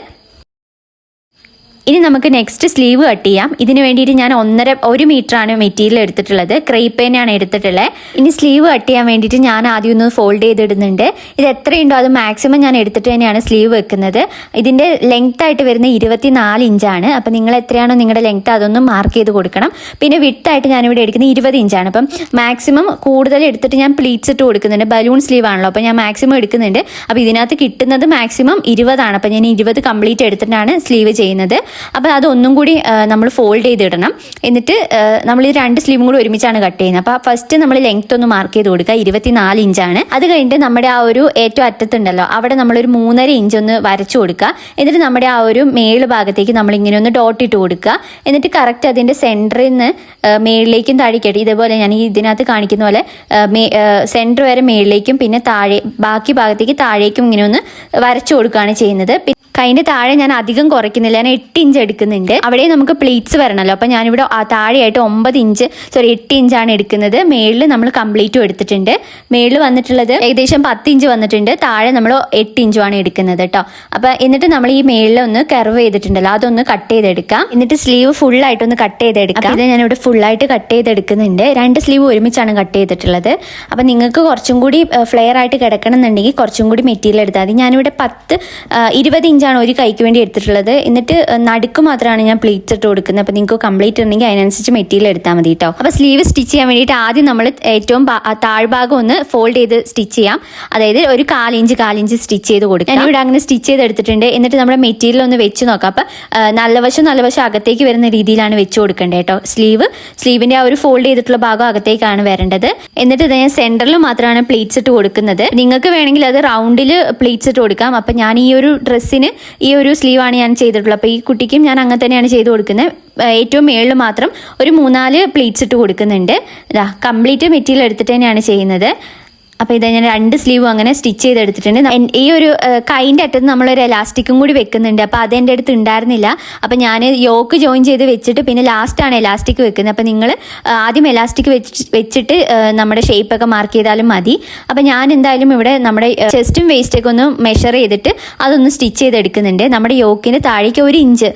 ഇനി നമുക്ക് നെക്സ്റ്റ് സ്ലീവ് കട്ട് ചെയ്യാം. ഇതിന് വേണ്ടിയിട്ട് ഞാൻ 1 മീറ്ററാണ് മെറ്റീരിയൽ എടുത്തിട്ടുള്ളത്. ക്രേപ്പ് തന്നെയാണ് എടുത്തിട്ടുള്ളത്. ഇനി സ്ലീവ് കട്ട് ചെയ്യാൻ വേണ്ടിയിട്ട് ഞാൻ ആദ്യം ഒന്ന് ഫോൾഡ് ചെയ്തിടുന്നുണ്ട്. ഇത് എത്രയുണ്ടോ അത് മാക്സിമം ഞാൻ എടുത്തിട്ട് തന്നെയാണ് സ്ലീവ് വെക്കുന്നത്. ഇതിൻ്റെ ലെങ്ത് ആയിട്ട് വരുന്ന 24 ഇഞ്ചാണ്. അപ്പം നിങ്ങൾ എത്രയാണോ നിങ്ങളുടെ ലെങ്ത് അതൊന്നും മാർക്ക് ചെയ്ത് കൊടുക്കണം. പിന്നെ വിഡ്ത്തായിട്ട് ഞാനിവിടെ എടുക്കുന്നത് 20 ഇഞ്ചാണ്. അപ്പം മാക്സിമം കൂടുതൽ എടുത്തിട്ട് ഞാൻ പ്ലീറ്റ്സ് ഇട്ട് കൊടുക്കുന്നുണ്ട്. ബലൂൺ സ്ലീവ് ആണല്ലോ, അപ്പോൾ ഞാൻ മാക്സിമം എടുക്കുന്നുണ്ട്. അപ്പോൾ ഇതിനകത്ത് കിട്ടുന്നത് മാക്സിമം 20 ആണ്. അപ്പം ഞാൻ 20 കംപ്ലീറ്റ് എടുത്തിട്ടാണ് സ്ലീവ് ചെയ്യുന്നത്. അപ്പോൾ അതൊന്നും കൂടി നമ്മൾ ഫോൾഡ് ചെയ്തിടണം. എന്നിട്ട് നമ്മൾ ഈ 2 സ്ലീവും കൂടി ഒരുമിച്ചാണ് കട്ട് ചെയ്യുന്നത്. അപ്പോൾ ഫസ്റ്റ് നമ്മൾ ലെങ്ത് ഒന്ന് മാർക്ക് ചെയ്ത് കൊടുക്കുക. 24 ഇഞ്ചാണ്. അത് കഴിഞ്ഞിട്ട് നമ്മുടെ ആ ഒരു ഏറ്റവും അറ്റത്തുണ്ടല്ലോ അവിടെ നമ്മളൊരു 3.5 ഇഞ്ച് ഒന്ന് വരച്ചു കൊടുക്കുക. എന്നിട്ട് നമ്മുടെ ആ ഒരു മേള് ഭാഗത്തേക്ക് നമ്മളിങ്ങനെ ഒന്ന് ഡോട്ട് ഇട്ട് കൊടുക്കുക. എന്നിട്ട് കറക്റ്റ് അതിൻ്റെ സെൻറ്ററിൽ നിന്ന് മേളിലേക്കും താഴേക്കായിട്ട് ഇതേപോലെ ഞാൻ ഇതിനകത്ത് കാണിക്കുന്ന പോലെ സെൻറ്റർ വരെ മേളിലേക്കും പിന്നെ താഴെ ബാക്കി ഭാഗത്തേക്ക് താഴേക്കും ഇങ്ങനെ ഒന്ന് വരച്ചു കൊടുക്കുകയാണ് ചെയ്യുന്നത്. കൈൻ്റെ താഴെ ഞാൻ അധികം കുറയ്ക്കുന്നില്ല, ഞാൻ 8 ഇഞ്ച് എടുക്കുന്നുണ്ട്. അവിടെ നമുക്ക് പ്ലീറ്റ്സ് വരണമല്ലോ. അപ്പം ഞാനിവിടെ താഴെയായിട്ട് 8 ഇഞ്ചാണ് എടുക്കുന്നത്. മേളിൽ നമ്മൾ കംപ്ലീറ്റും എടുത്തിട്ടുണ്ട്. മേളിൽ വന്നിട്ടുള്ളത് ഏകദേശം 10 ഇഞ്ച് വന്നിട്ടുണ്ട്. താഴെ നമ്മൾ 8 ഇഞ്ചുമാണ് എടുക്കുന്നത് കേട്ടോ. അപ്പം എന്നിട്ട് നമ്മൾ ഈ മേളിൽ ഒന്ന് കർവ് ചെയ്തിട്ടുണ്ടല്ലോ അതൊന്ന് കട്ട് ചെയ്തെടുക്കാം. എന്നിട്ട് സ്ലീവ് ഫുള്ളായിട്ടൊന്ന് കട്ട് ചെയ്തെടുക്കാം. ഇത് ഞാനിവിടെ ഫുള്ളായിട്ട് കട്ട് ചെയ്തെടുക്കുന്നുണ്ട്. 2 സ്ലീവ് ഒരുമിച്ചാണ് കട്ട് ചെയ്തിട്ടുള്ളത്. അപ്പം നിങ്ങൾക്ക് കുറച്ചും കൂടി ഫ്ലെയർ ആയിട്ട് കിടക്കണം എന്നുണ്ടെങ്കിൽ കുറച്ചും കൂടി മെറ്റീരിയൽ എടുത്താൽ മതി. ഞാനിവിടെ 20 ഇഞ്ചാണ് ഒരു കൈക്ക് വേണ്ടി എടുത്തിട്ടുള്ളത്. എന്നിട്ട് നടുക്ക് മാത്രമാണ് ഞാൻ പ്ലീറ്റ്സ് ഇട്ട് കൊടുക്കുന്നത്. അപ്പോൾ നിങ്ങൾക്ക് കംപ്ലീറ്റ് ഉണ്ടെങ്കിൽ അതിനനുസരിച്ച് മെറ്റീരിയൽ എടുത്താൽ മതി കേട്ടോ. അപ്പോൾ സ്ലീവ് സ്റ്റിച്ച് ചെയ്യാൻ വേണ്ടിയിട്ട് ആദ്യം നമ്മൾ ഏറ്റവും താഴ്ഭാഗം ഒന്ന് ഫോൾഡ് ചെയ്ത് സ്റ്റിച്ച് ചെയ്യാം. അതായത് ഒരു 1/4 ഇഞ്ച് സ്റ്റിച്ച് ചെയ്ത് കൊടുക്കാം. ഞാൻ ഇവിടെ അങ്ങനെ സ്റ്റിച്ച് ചെയ്ത് എടുത്തിട്ടുണ്ട്. എന്നിട്ട് നമ്മുടെ മെറ്റീരിയൽ ഒന്ന് വെച്ച് നോക്കാം. അപ്പോൾ നല്ല വശം അകത്തേക്ക് വരുന്ന രീതിയിലാണ് വെച്ച് കൊടുക്കേണ്ടത് കേട്ടോ. സ്ലീവിൻ്റെ ആ ഒരു ഫോൾഡ് ചെയ്തിട്ടുള്ള ഭാഗം അകത്തേക്കാണ് വരേണ്ടത്. എന്നിട്ട് ഇത് ഞാൻ സെൻറ്ററിൽ മാത്രമാണ് പ്ലീറ്റ്സ് ഇട്ട് കൊടുക്കുന്നത്. നിങ്ങൾക്ക് വേണമെങ്കിൽ അത് റൗണ്ടിൽ പ്ലീറ്റ്സ് ഇട്ട് കൊടുക്കാം. അപ്പം ഞാൻ ഈ ഒരു ഡ്രസ്സിന് ഈ ഒരു സ്ലീവാണ് ഞാൻ ചെയ്തിട്ടുള്ളത്. അപ്പോൾ ഈ കുട്ടിക്കും ഞാൻ അങ്ങനെ തന്നെയാണ് ചെയ്ത് കൊടുക്കുന്നത്. ഏറ്റവും മേളിൽ മാത്രം ഒരു 3-4 പ്ലീറ്റ്സ് ഇട്ട് കൊടുക്കുന്നുണ്ട്. ഇതാ കംപ്ലീറ്റ് മെറ്റീരിയൽ എടുത്തിട്ട് തന്നെയാണ് ചെയ്യുന്നത്. അപ്പോൾ ഇത് ഞാൻ 2 സ്ലീവും അങ്ങനെ സ്റ്റിച്ച് ചെയ്തെടുത്തിട്ടുണ്ട്. ഈ ഒരു കൈൻ്റെ അറ്റത്ത് നമ്മളൊരു എലാസ്റ്റിക്കും കൂടി വെക്കുന്നുണ്ട്. അപ്പോൾ അതെൻ്റെ അടുത്ത് ഉണ്ടായിരുന്നില്ല. അപ്പോൾ ഞാൻ യോക്ക് ജോയിൻ ചെയ്ത് വെച്ചിട്ട് പിന്നെ ലാസ്റ്റാണ് എലാസ്റ്റിക് വെക്കുന്നത്. അപ്പോൾ നിങ്ങൾ ആദ്യം എലാസ്റ്റിക് വെച്ചിട്ട് നമ്മുടെ ഷേപ്പൊക്കെ മാർക്ക് ചെയ്താലും മതി. അപ്പോൾ ഞാൻ എന്തായാലും ഇവിടെ നമ്മുടെ ചെസ്റ്റും വേസ്റ്റൊക്കെ ഒന്ന് മെഷർ ചെയ്തിട്ട് അതൊന്ന് സ്റ്റിച്ച് ചെയ്തെടുക്കുന്നുണ്ട്. നമ്മുടെ യോക്കിന് താഴേക്ക് 1 ഇഞ്ച്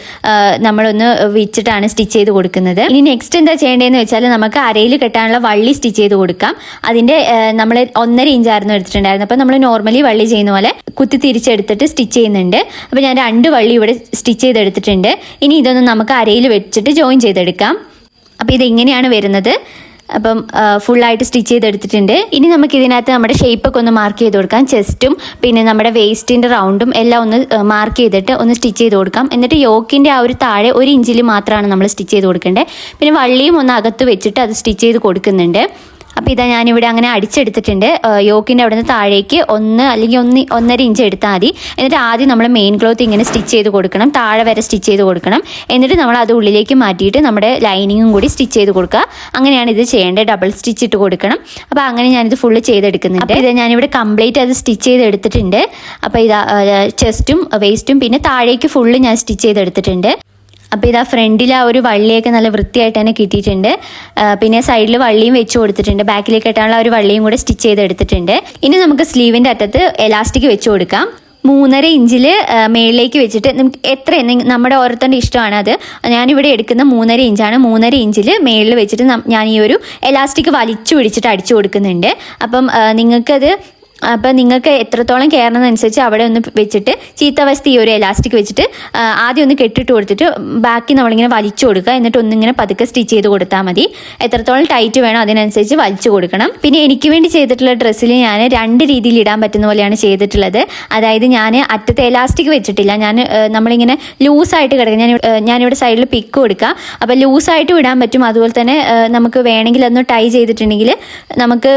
നമ്മളൊന്ന് വെച്ചിട്ടാണ് സ്റ്റിച്ച് ചെയ്ത് കൊടുക്കുന്നത്. ഇനി നെക്സ്റ്റ് എന്താ ചെയ്യേണ്ടതെന്ന് വെച്ചാൽ നമുക്ക് അരയിൽ കെട്ടാനുള്ള വള്ളി സ്റ്റിച്ച് ചെയ്ത് കൊടുക്കാം. അതിൻ്റെ നമ്മൾ 1.5 ഇഞ്ചായിരുന്നു എടുത്തിട്ടുണ്ടായിരുന്നു. അപ്പോൾ നമ്മൾ നോർമലി വള്ളി ചെയ്യുന്ന പോലെ കുത്തി തിരിച്ചെടുത്തിട്ട് സ്റ്റിച്ച് ചെയ്യുന്നുണ്ട്. അപ്പോൾ ഞാൻ 2 വള്ളി ഇവിടെ സ്റ്റിച്ച് ചെയ്തെടുത്തിട്ടുണ്ട്. ഇനി ഇതൊന്ന് നമുക്ക് അരയിൽ വെച്ചിട്ട് ജോയിൻ ചെയ്തെടുക്കാം. അപ്പോൾ ഇതെങ്ങനെയാണ് വരുന്നത്. അപ്പം ഫുള്ളായിട്ട് സ്റ്റിച്ച് ചെയ്തെടുത്തിട്ടുണ്ട്. ഇനി നമുക്ക് ഇതിനകത്ത് നമ്മുടെ ഷേപ്പൊക്കെ ഒന്ന് മാർക്ക് ചെയ്ത് കൊടുക്കാം. ചെസ്റ്റും പിന്നെ നമ്മുടെ വേസ്റ്റിൻ്റെ റൗണ്ടും എല്ലാം ഒന്ന് മാർക്ക് ചെയ്തിട്ട് ഒന്ന് സ്റ്റിച്ച് ചെയ്ത് കൊടുക്കാം. എന്നിട്ട് യോക്കിൻ്റെ ആ ഒരു താഴെ 1 ഇഞ്ചിൽ മാത്രമാണ് നമ്മൾ സ്റ്റിച്ച് ചെയ്ത് കൊടുക്കേണ്ടത്. പിന്നെ വള്ളിയും ഒന്ന് അകത്ത് വെച്ചിട്ട് അത് സ്റ്റിച്ച് ചെയ്ത് കൊടുക്കുന്നുണ്ട്. അപ്പോൾ ഇതാ ഞാനിവിടെ അങ്ങനെ അടിച്ചെടുത്തിട്ടുണ്ട്. യോക്കിൻ്റെ അവിടെ നിന്ന് താഴേക്ക് 1 അല്ലെങ്കിൽ 1.5 ഇഞ്ച് എടുത്താൽ മതി. എന്നിട്ട് ആദ്യം നമ്മൾ മെയിൻ ക്ലോത്ത് ഇങ്ങനെ സ്റ്റിച്ച് ചെയ്ത് കൊടുക്കണം. താഴെ വരെ സ്റ്റിച്ച് ചെയ്ത് കൊടുക്കണം. എന്നിട്ട് നമ്മൾ അത് ഉള്ളിലേക്ക് മാറ്റിയിട്ട് നമ്മുടെ ലൈനിങ്ങും കൂടി സ്റ്റിച്ച് ചെയ്ത് കൊടുക്കുക. അങ്ങനെയാണ് ഇത് ചെയ്യേണ്ടത്. ഡബിൾ സ്റ്റിച്ച് ഇട്ട് കൊടുക്കണം. അപ്പോൾ അങ്ങനെ ഞാനിത് ഫുള്ള് ചെയ്തെടുക്കുന്നുണ്ട്. അപ്പോൾ ഇത് ഞാനിവിടെ കംപ്ലീറ്റ് അത് സ്റ്റിച്ച് ചെയ്തെടുത്തിട്ടുണ്ട്. അപ്പോൾ ഇതാ ചെസ്റ്റും വേസ്റ്റും പിന്നെ താഴേക്ക് ഫുള്ള് ഞാൻ സ്റ്റിച്ച് ചെയ്തെടുത്തിട്ടുണ്ട്. അപ്പോൾ ഇതാ ഫ്രണ്ടിൽ ആ ഒരു വള്ളിയൊക്കെ നല്ല വൃത്തിയായിട്ട് തന്നെ കിട്ടിയിട്ടുണ്ട്. പിന്നെ സൈഡിൽ വള്ളിയും വെച്ച് കൊടുത്തിട്ടുണ്ട്. ബാക്കിലേക്ക് കെട്ടാനുള്ള ഒരു വള്ളിയും കൂടെ സ്റ്റിച്ച് ചെയ്തെടുത്തിട്ടുണ്ട്. ഇനി നമുക്ക് സ്ലീവിൻ്റെ അറ്റത്ത് എലാസ്റ്റിക് വെച്ച് കൊടുക്കാം. 3.5 ഇഞ്ചിൽ മേളിലേക്ക് വെച്ചിട്ട് നമുക്ക് എത്ര നമ്മുടെ ഓരോരുത്തരുടെ ഇഷ്ടമാണ്. അത് ഞാനിവിടെ എടുക്കുന്ന 3.5 ഇഞ്ചാണ്. 3.5 ഇഞ്ചിൽ മേളിൽ വെച്ചിട്ട് ഞാൻ ഈ ഒരു എലാസ്റ്റിക് വലിച്ചു പിടിച്ചിട്ട് അടിച്ചു കൊടുക്കുന്നുണ്ട്. അപ്പം നിങ്ങൾക്ക് എത്രത്തോളം കയറണമെന്നനുസരിച്ച് അവിടെ ഒന്ന് വെച്ചിട്ട് ചീത്തവശത്ത് ഈ ഒരു എലാസ്റ്റിക് വെച്ചിട്ട് ആദ്യം ഒന്ന് കെട്ടിട്ട് കൊടുത്തിട്ട് ബാക്കി നമ്മളിങ്ങനെ വലിച്ചു കൊടുക്കുക. എന്നിട്ട് ഒന്നിങ്ങനെ പതുക്കെ സ്റ്റിച്ച് ചെയ്ത് കൊടുത്താൽ മതി. എത്രത്തോളം ടൈറ്റ് വേണോ അതിനനുസരിച്ച് വലിച്ചു കൊടുക്കണം. പിന്നെ എനിക്ക് വേണ്ടി ചെയ്തിട്ടുള്ള ഡ്രസ്സിൽ ഞാൻ 2 രീതിയിൽ ഇടാൻ പറ്റുന്ന പോലെയാണ് ചെയ്തിട്ടുള്ളത്. അതായത് ഞാൻ അറ്റത്ത് എലാസ്റ്റിക് വെച്ചിട്ടില്ല. നമ്മളിങ്ങനെ ലൂസായിട്ട് കിടക്കും. ഞാനിവിടെ സൈഡിൽ പിക്ക് കൊടുക്കുക. അപ്പോൾ ലൂസായിട്ട് ഇടാൻ പറ്റും. അതുപോലെ തന്നെ നമുക്ക് വേണമെങ്കിൽ അതൊന്ന് ടൈ ചെയ്തിട്ടുണ്ടെങ്കിൽ നമുക്ക്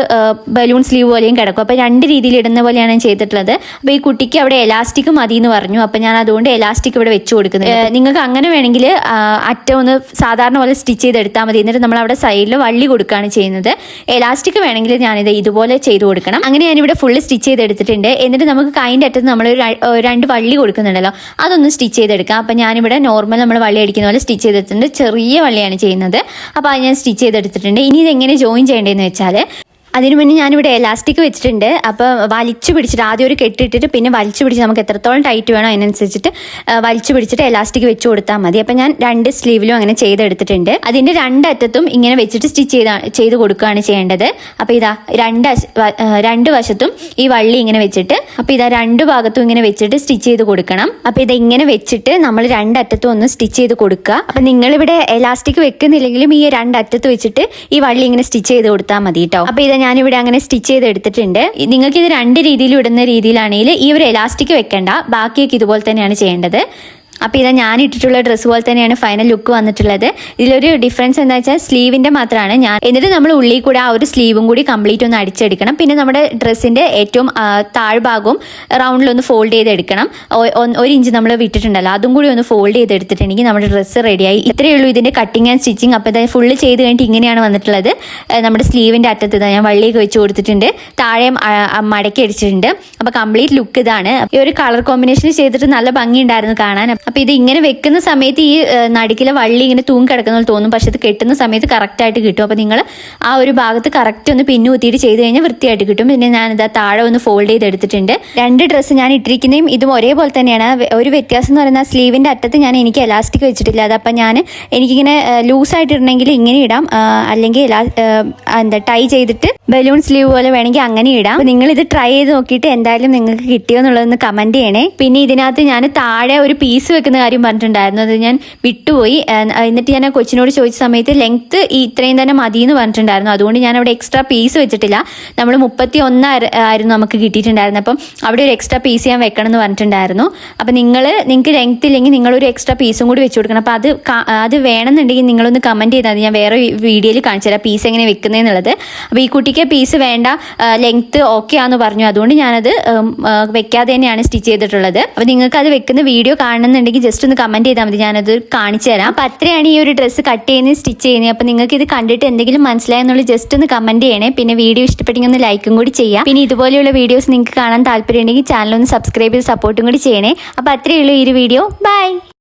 ബലൂൺ സ്ലീവ് പോലെയും കിടക്കും. അപ്പോൾ 2 രീതിയിൽ ഇടുന്ന പോലെയാണ് ഞാൻ ചെയ്തിട്ടുള്ളത്. അപ്പോൾ ഈ കുട്ടിക്ക് അവിടെ എലാസ്റ്റിക് മതി എന്ന് പറഞ്ഞു. അപ്പോൾ ഞാൻ അതുകൊണ്ട് എലാസ്റ്റിക് ഇവിടെ വെച്ച് കൊടുക്കുന്നത്. നിങ്ങൾക്ക് അങ്ങനെ വേണമെങ്കിൽ അറ്റം ഒന്ന് സാധാരണ പോലെ സ്റ്റിച്ച് ചെയ്തെടുത്താൽ മതി. എന്നിട്ട് നമ്മൾ അവിടെ സൈഡിൽ വള്ളി കൊടുക്കുകയാണ് ചെയ്യുന്നത്. എലാസ്റ്റിക് വേണമെങ്കിൽ ഞാനിത് ഇതുപോലെ ചെയ്ത് കൊടുക്കണം. അങ്ങനെ ഞാനിവിടെ ഫുള്ള് സ്റ്റിച്ച് ചെയ്തെടുത്തിട്ടുണ്ട്. എന്നിട്ട് നമുക്ക് കൈൻ്റെ അറ്റത്ത് നമ്മൾ 2 വള്ളി കൊടുക്കുന്നുണ്ടല്ലോ അതൊന്ന് സ്റ്റിച്ച് ചെയ്തെടുക്കാം. അപ്പോൾ ഞാനിവിടെ നോർമൽ നമ്മൾ വള്ളി അടിക്കുന്ന പോലെ സ്റ്റിച്ച് ചെയ്തെടുത്തിട്ടുണ്ട്. ചെറിയ വള്ളിയാണ് ചെയ്യുന്നത്. അപ്പോൾ അത് ഞാൻ സ്റ്റിച്ച് ചെയ്തെടുത്തിട്ടുണ്ട്. ഇനി ഇതെങ്ങനെ ജോയിൻ ചെയ്യേണ്ടതെന്ന് വെച്ചാൽ അതിനു മുന്നേ ഞാനിവിടെ എലാസ്റ്റിക് വെച്ചിട്ടുണ്ട്. അപ്പോൾ വലിച്ചു പിടിച്ചിട്ട് ആദ്യം ഒരു കെട്ടിട്ടിട്ട് പിന്നെ വലിച്ചു പിടിച്ച് നമുക്ക് എത്രത്തോളം ടൈറ്റ് വേണോ അതിനനുസരിച്ചിട്ട് വലിച്ചു പിടിച്ചിട്ട് എലാസ്റ്റിക് വെച്ച് കൊടുത്താൽ മതി. അപ്പം ഞാൻ 2 സ്ലീവിലും അങ്ങനെ ചെയ്തെടുത്തിട്ടുണ്ട്. അതിൻ്റെ 2 അറ്റത്തും ഇങ്ങനെ വെച്ചിട്ട് സ്റ്റിച്ച് ചെയ്ത് കൊടുക്കുകയാണ് ചെയ്യേണ്ടത്. അപ്പോൾ ഇതാ 2 വശത്തും ഈ വള്ളി ഇങ്ങനെ വെച്ചിട്ട് അപ്പോൾ ഇതാ 2 ഭാഗത്തും ഇങ്ങനെ വെച്ചിട്ട് സ്റ്റിച്ച് ചെയ്ത് കൊടുക്കണം. അപ്പോൾ ഇത് ഇങ്ങനെ വെച്ചിട്ട് നമ്മൾ 2 അറ്റത്തും ഒന്ന് സ്റ്റിച്ച് ചെയ്ത് കൊടുക്കുക. അപ്പം നിങ്ങളിവിടെ എലാസ്റ്റിക് വെക്കുന്നില്ലെങ്കിലും ഈ 2 അറ്റത്ത് വെച്ചിട്ട് ഈ വള്ളി ഇങ്ങനെ സ്റ്റിച്ച് ചെയ്ത് കൊടുത്താൽ മതി കേട്ടോ. അപ്പോൾ ഇത് ഞാനിവിടെ അങ്ങനെ സ്റ്റിച്ച് ചെയ്ത് എടുത്തിട്ടുണ്ട്. നിങ്ങൾക്ക് ഇത് 2 രീതിയിൽ ഇടുന്ന രീതിയിലാണെങ്കിൽ ഈ ഒരു എലാസ്റ്റിക് വെക്കേണ്ട, ബാക്കിയൊക്കെ ഇതുപോലെ തന്നെയാണ് ചെയ്യേണ്ടത്. അപ്പോൾ ഇതാ ഞാൻ ഇട്ടിട്ടുള്ള ഡ്രസ്സ് പോലെ തന്നെയാണ് ഫൈനൽ ലുക്ക് വന്നിട്ടുള്ളത്. ഇതിലൊരു ഡിഫറൻസ് എന്താ വെച്ചാൽ സ്ലീവിൻ്റെ മാത്രമാണ് എന്നിട്ട് നമ്മൾ ഉള്ളിൽ കൂടെ ആ ഒരു സ്ലീവും കൂടി കംപ്ലീറ്റ് ഒന്ന് അടിച്ചെടുക്കണം. പിന്നെ നമ്മുടെ ഡ്രസ്സിൻ്റെ ഏറ്റവും താഴ്ഭാഗവും റൗണ്ടിലൊന്ന് ഫോൾഡ് ചെയ്തെടുക്കണം. 1 ഇഞ്ച് നമ്മൾ വിട്ടിട്ടുണ്ടല്ലോ, അതും കൂടി ഒന്ന് ഫോൾഡ് ചെയ്തെടുത്തിട്ടുണ്ടെങ്കിൽ നമ്മുടെ ഡ്രസ്സ് റെഡിയായി. ഇത്രയേ ഉള്ളൂ ഇതിൻ്റെ കട്ടിങ് ആൻഡ് സ്റ്റിച്ചിങ്. അപ്പോൾ ഇതാ ഫുള്ള് ചെയ്ത് കഴിഞ്ഞിട്ട് ഇങ്ങനെയാണ് വന്നിട്ടുള്ളത്. നമ്മുടെ സ്ലീവിൻ്റെ അറ്റത്ത് ഇതാ ഞാൻ വള്ളിയൊക്കെ വെച്ച് കൊടുത്തിട്ടുണ്ട്, താഴെ മടക്കി അടിച്ചിട്ടുണ്ട്. അപ്പോൾ കംപ്ലീറ്റ് ലുക്ക് ഇതാണ്. ഈ ഒരു കളർ കോമ്പിനേഷൻ ചെയ്തിട്ട് നല്ല ഭംഗിയുണ്ടായിരുന്നു കാണാൻ. അപ്പോൾ ഇത് ഇങ്ങനെ വെക്കുന്ന സമയത്ത് ഈ നടുക്കിലെ വള്ളി ഇങ്ങനെ തൂങ്ങി കിടക്കുന്ന പോലെ തോന്നും, പക്ഷെ ഇത് കെട്ടുന്ന സമയത്ത് കറക്റ്റായിട്ട് കിട്ടും. അപ്പോൾ നിങ്ങൾ ആ ഒരു ഭാഗത്ത് കറക്റ്റ് ഒന്ന് പിന്നു കുത്തിയിട്ട് ചെയ്ത് കഴിഞ്ഞാൽ വൃത്തിയായിട്ട് കിട്ടും. പിന്നെ ഞാനിതാ താഴെ ഒന്ന് ഫോൾഡ് ചെയ്തെടുത്തിട്ടുണ്ട്. 2 ഡ്രസ്സ് ഞാൻ ഇട്ടിരിക്കുന്നതും ഇതും ഒരേപോലെ തന്നെയാണ്. ഒരു വ്യത്യാസം എന്ന് പറയുന്നത് സ്ലീവിൻ്റെ അറ്റത്ത് എനിക്ക് എലാസ്റ്റിക് വെച്ചിട്ടില്ല. അതപ്പം എനിക്കിങ്ങനെ ലൂസായിട്ട് ഇടണമെങ്കിൽ ഇങ്ങനെ ഇടാം, അല്ലെങ്കിൽ ടൈ ചെയ്തിട്ട് ബലൂൺ സ്ലീവ് പോലെ വേണമെങ്കിൽ അങ്ങനെ ഇടാം. അപ്പോൾ നിങ്ങളിത് ട്രൈ ചെയ്ത് നോക്കിയിട്ട് എന്തായാലും നിങ്ങൾക്ക് കിട്ടിയോ എന്നുള്ളതൊന്ന് കമൻറ്റ് ചെയ്യണേ. പിന്നെ ഇതിനകത്ത് ഞാൻ താഴെ ഒരു പീസ് വെക്കുന്ന കാര്യം പറഞ്ഞിട്ടുണ്ടായിരുന്നു, അത് ഞാൻ വിട്ടുപോയി. എന്നിട്ട് ഞാൻ കൊച്ചിനോട് ചോദിച്ച സമയത്ത് ലെങ്ത്ത് ഇത്രയും തന്നെ മതി എന്ന് പറഞ്ഞിട്ടുണ്ടായിരുന്നു. അതുകൊണ്ട് ഞാൻ അവിടെ എക്സ്ട്രാ പീസ് വെച്ചിട്ടില്ല. നമ്മൾ 31 ആയിരുന്നു നമുക്ക് കിട്ടിയിട്ടുണ്ടായിരുന്നു. അപ്പം അവിടെ ഒരു എക്സ്ട്രാ പീസ് ഞാൻ വെക്കണം എന്ന് പറഞ്ഞിട്ടുണ്ടായിരുന്നു. അപ്പം നിങ്ങൾക്ക് ലെങ്ത്ത് ഇല്ലെങ്കിൽ നിങ്ങളൊരു എക്സ്ട്രാ പീസും കൂടി വെച്ച് കൊടുക്കണം. അപ്പോൾ അത് വേണമെന്നുണ്ടെങ്കിൽ നിങ്ങളൊന്ന് കമൻറ്റ് ചെയ്താൽ മതി. ഞാൻ വേറെ വീഡിയോയിൽ കാണിച്ചു തരാം പീസ് എങ്ങനെ വെക്കുന്നതെന്നുള്ളത്. അപ്പോൾ ഈ കുട്ടിക്ക് പീസ് വേണ്ട, ലെങ്ത്ത് ഓക്കെ ആണെന്ന് പറഞ്ഞു. അതുകൊണ്ട് ഞാനത് വെക്കാതെ തന്നെയാണ് സ്റ്റിച്ച് ചെയ്തിട്ടുള്ളത്. അപ്പോൾ നിങ്ങൾക്ക് അത് വെക്കുന്ന വീഡിയോ കാണുന്നുണ്ടെങ്കിൽ ജസ്റ്റ് ഒന്ന് കമൻറ്റ് ചെയ്താൽ മതി, ഞാനത് കാണിച്ചു തരാം. അപ്പോൾ അത്രയാണ് ഈ ഒരു ഡ്രസ്സ് കട്ട് ചെയ്യുന്നത്, സ്റ്റിച്ച് ചെയ്യുന്നത്. അപ്പോൾ നിങ്ങൾക്ക് ഇത് കണ്ടിട്ട് എന്തെങ്കിലും മനസ്സിലായെന്നുള്ളത് ജസ്റ്റ് ഒന്ന് കമൻറ്റ് ചെയ്യണേ. പിന്നെ വീഡിയോ ഇഷ്ടപ്പെട്ടെങ്കിൽ ഒന്ന് ലൈക്കും കൂടി ചെയ്യാം. പിന്നെ ഇതുപോലെയുള്ള വീഡിയോസ് നിങ്ങൾക്ക് കാണാൻ താല്പര്യം ഉണ്ടെങ്കിൽ ചാനൽ ഒന്ന് സബ്സ്ക്രൈബ് ചെയ്ത് സപ്പോർട്ടും കൂടി ചെയ്യണേ. അപ്പോൾ അത്രയേ ഉള്ളൂ ഈ ഒരു വീഡിയോ. ബൈ.